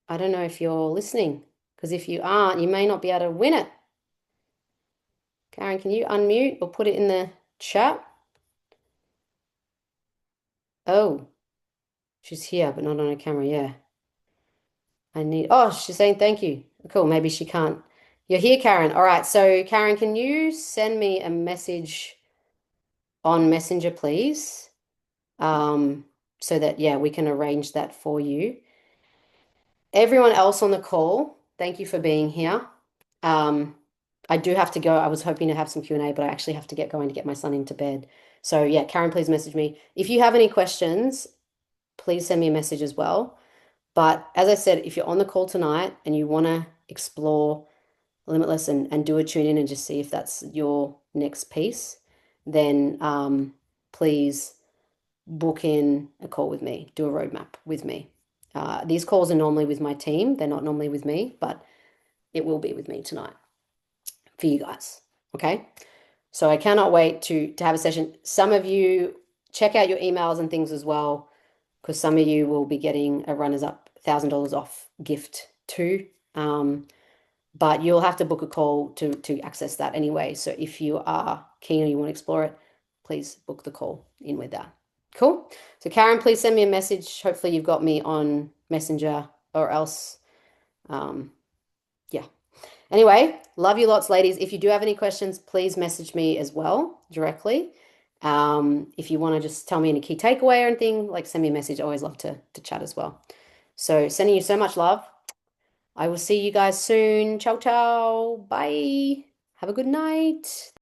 I don't know if you're listening, because if you aren't, you may not be able to win it. Karen, can you unmute or put it in the chat? Oh, she's here, but not on her camera. Yeah. She's saying thank you. Cool. Maybe she can't. You're here, Karen. All right. So, Karen, can you send me a message on Messenger, please. Um, so that, yeah, we can arrange that for you. Everyone else on the call, thank you for being here. Um, I do have to go. I was hoping to have some Q&A, but I actually have to get going to get my son into bed. So yeah, Karen, please message me. If you have any questions, please send me a message as well. But as I said, if you're on the call tonight and you want to explore Limitless and do a tune in and just see if that's your next piece, then please book in a call with me, do a roadmap with me. These calls are normally with my team. They're not normally with me, but it will be with me tonight for you guys. Okay. So I cannot wait to have a session. Some of you check out your emails and things as well, because some of you will be getting a runners up $1,000 off gift too. But you'll have to book a call to access that anyway. So if you are keen or you want to explore it, please book the call in with that. Cool. So Karen, please send me a message. Hopefully you've got me on Messenger or else. Yeah. Anyway, love you lots, ladies. If you do have any questions, please message me as well directly. If you want to just tell me any key takeaway or anything, like send me a message. I always love to chat as well. So sending you so much love. I will see you guys soon. Ciao, ciao. Bye. Have a good night.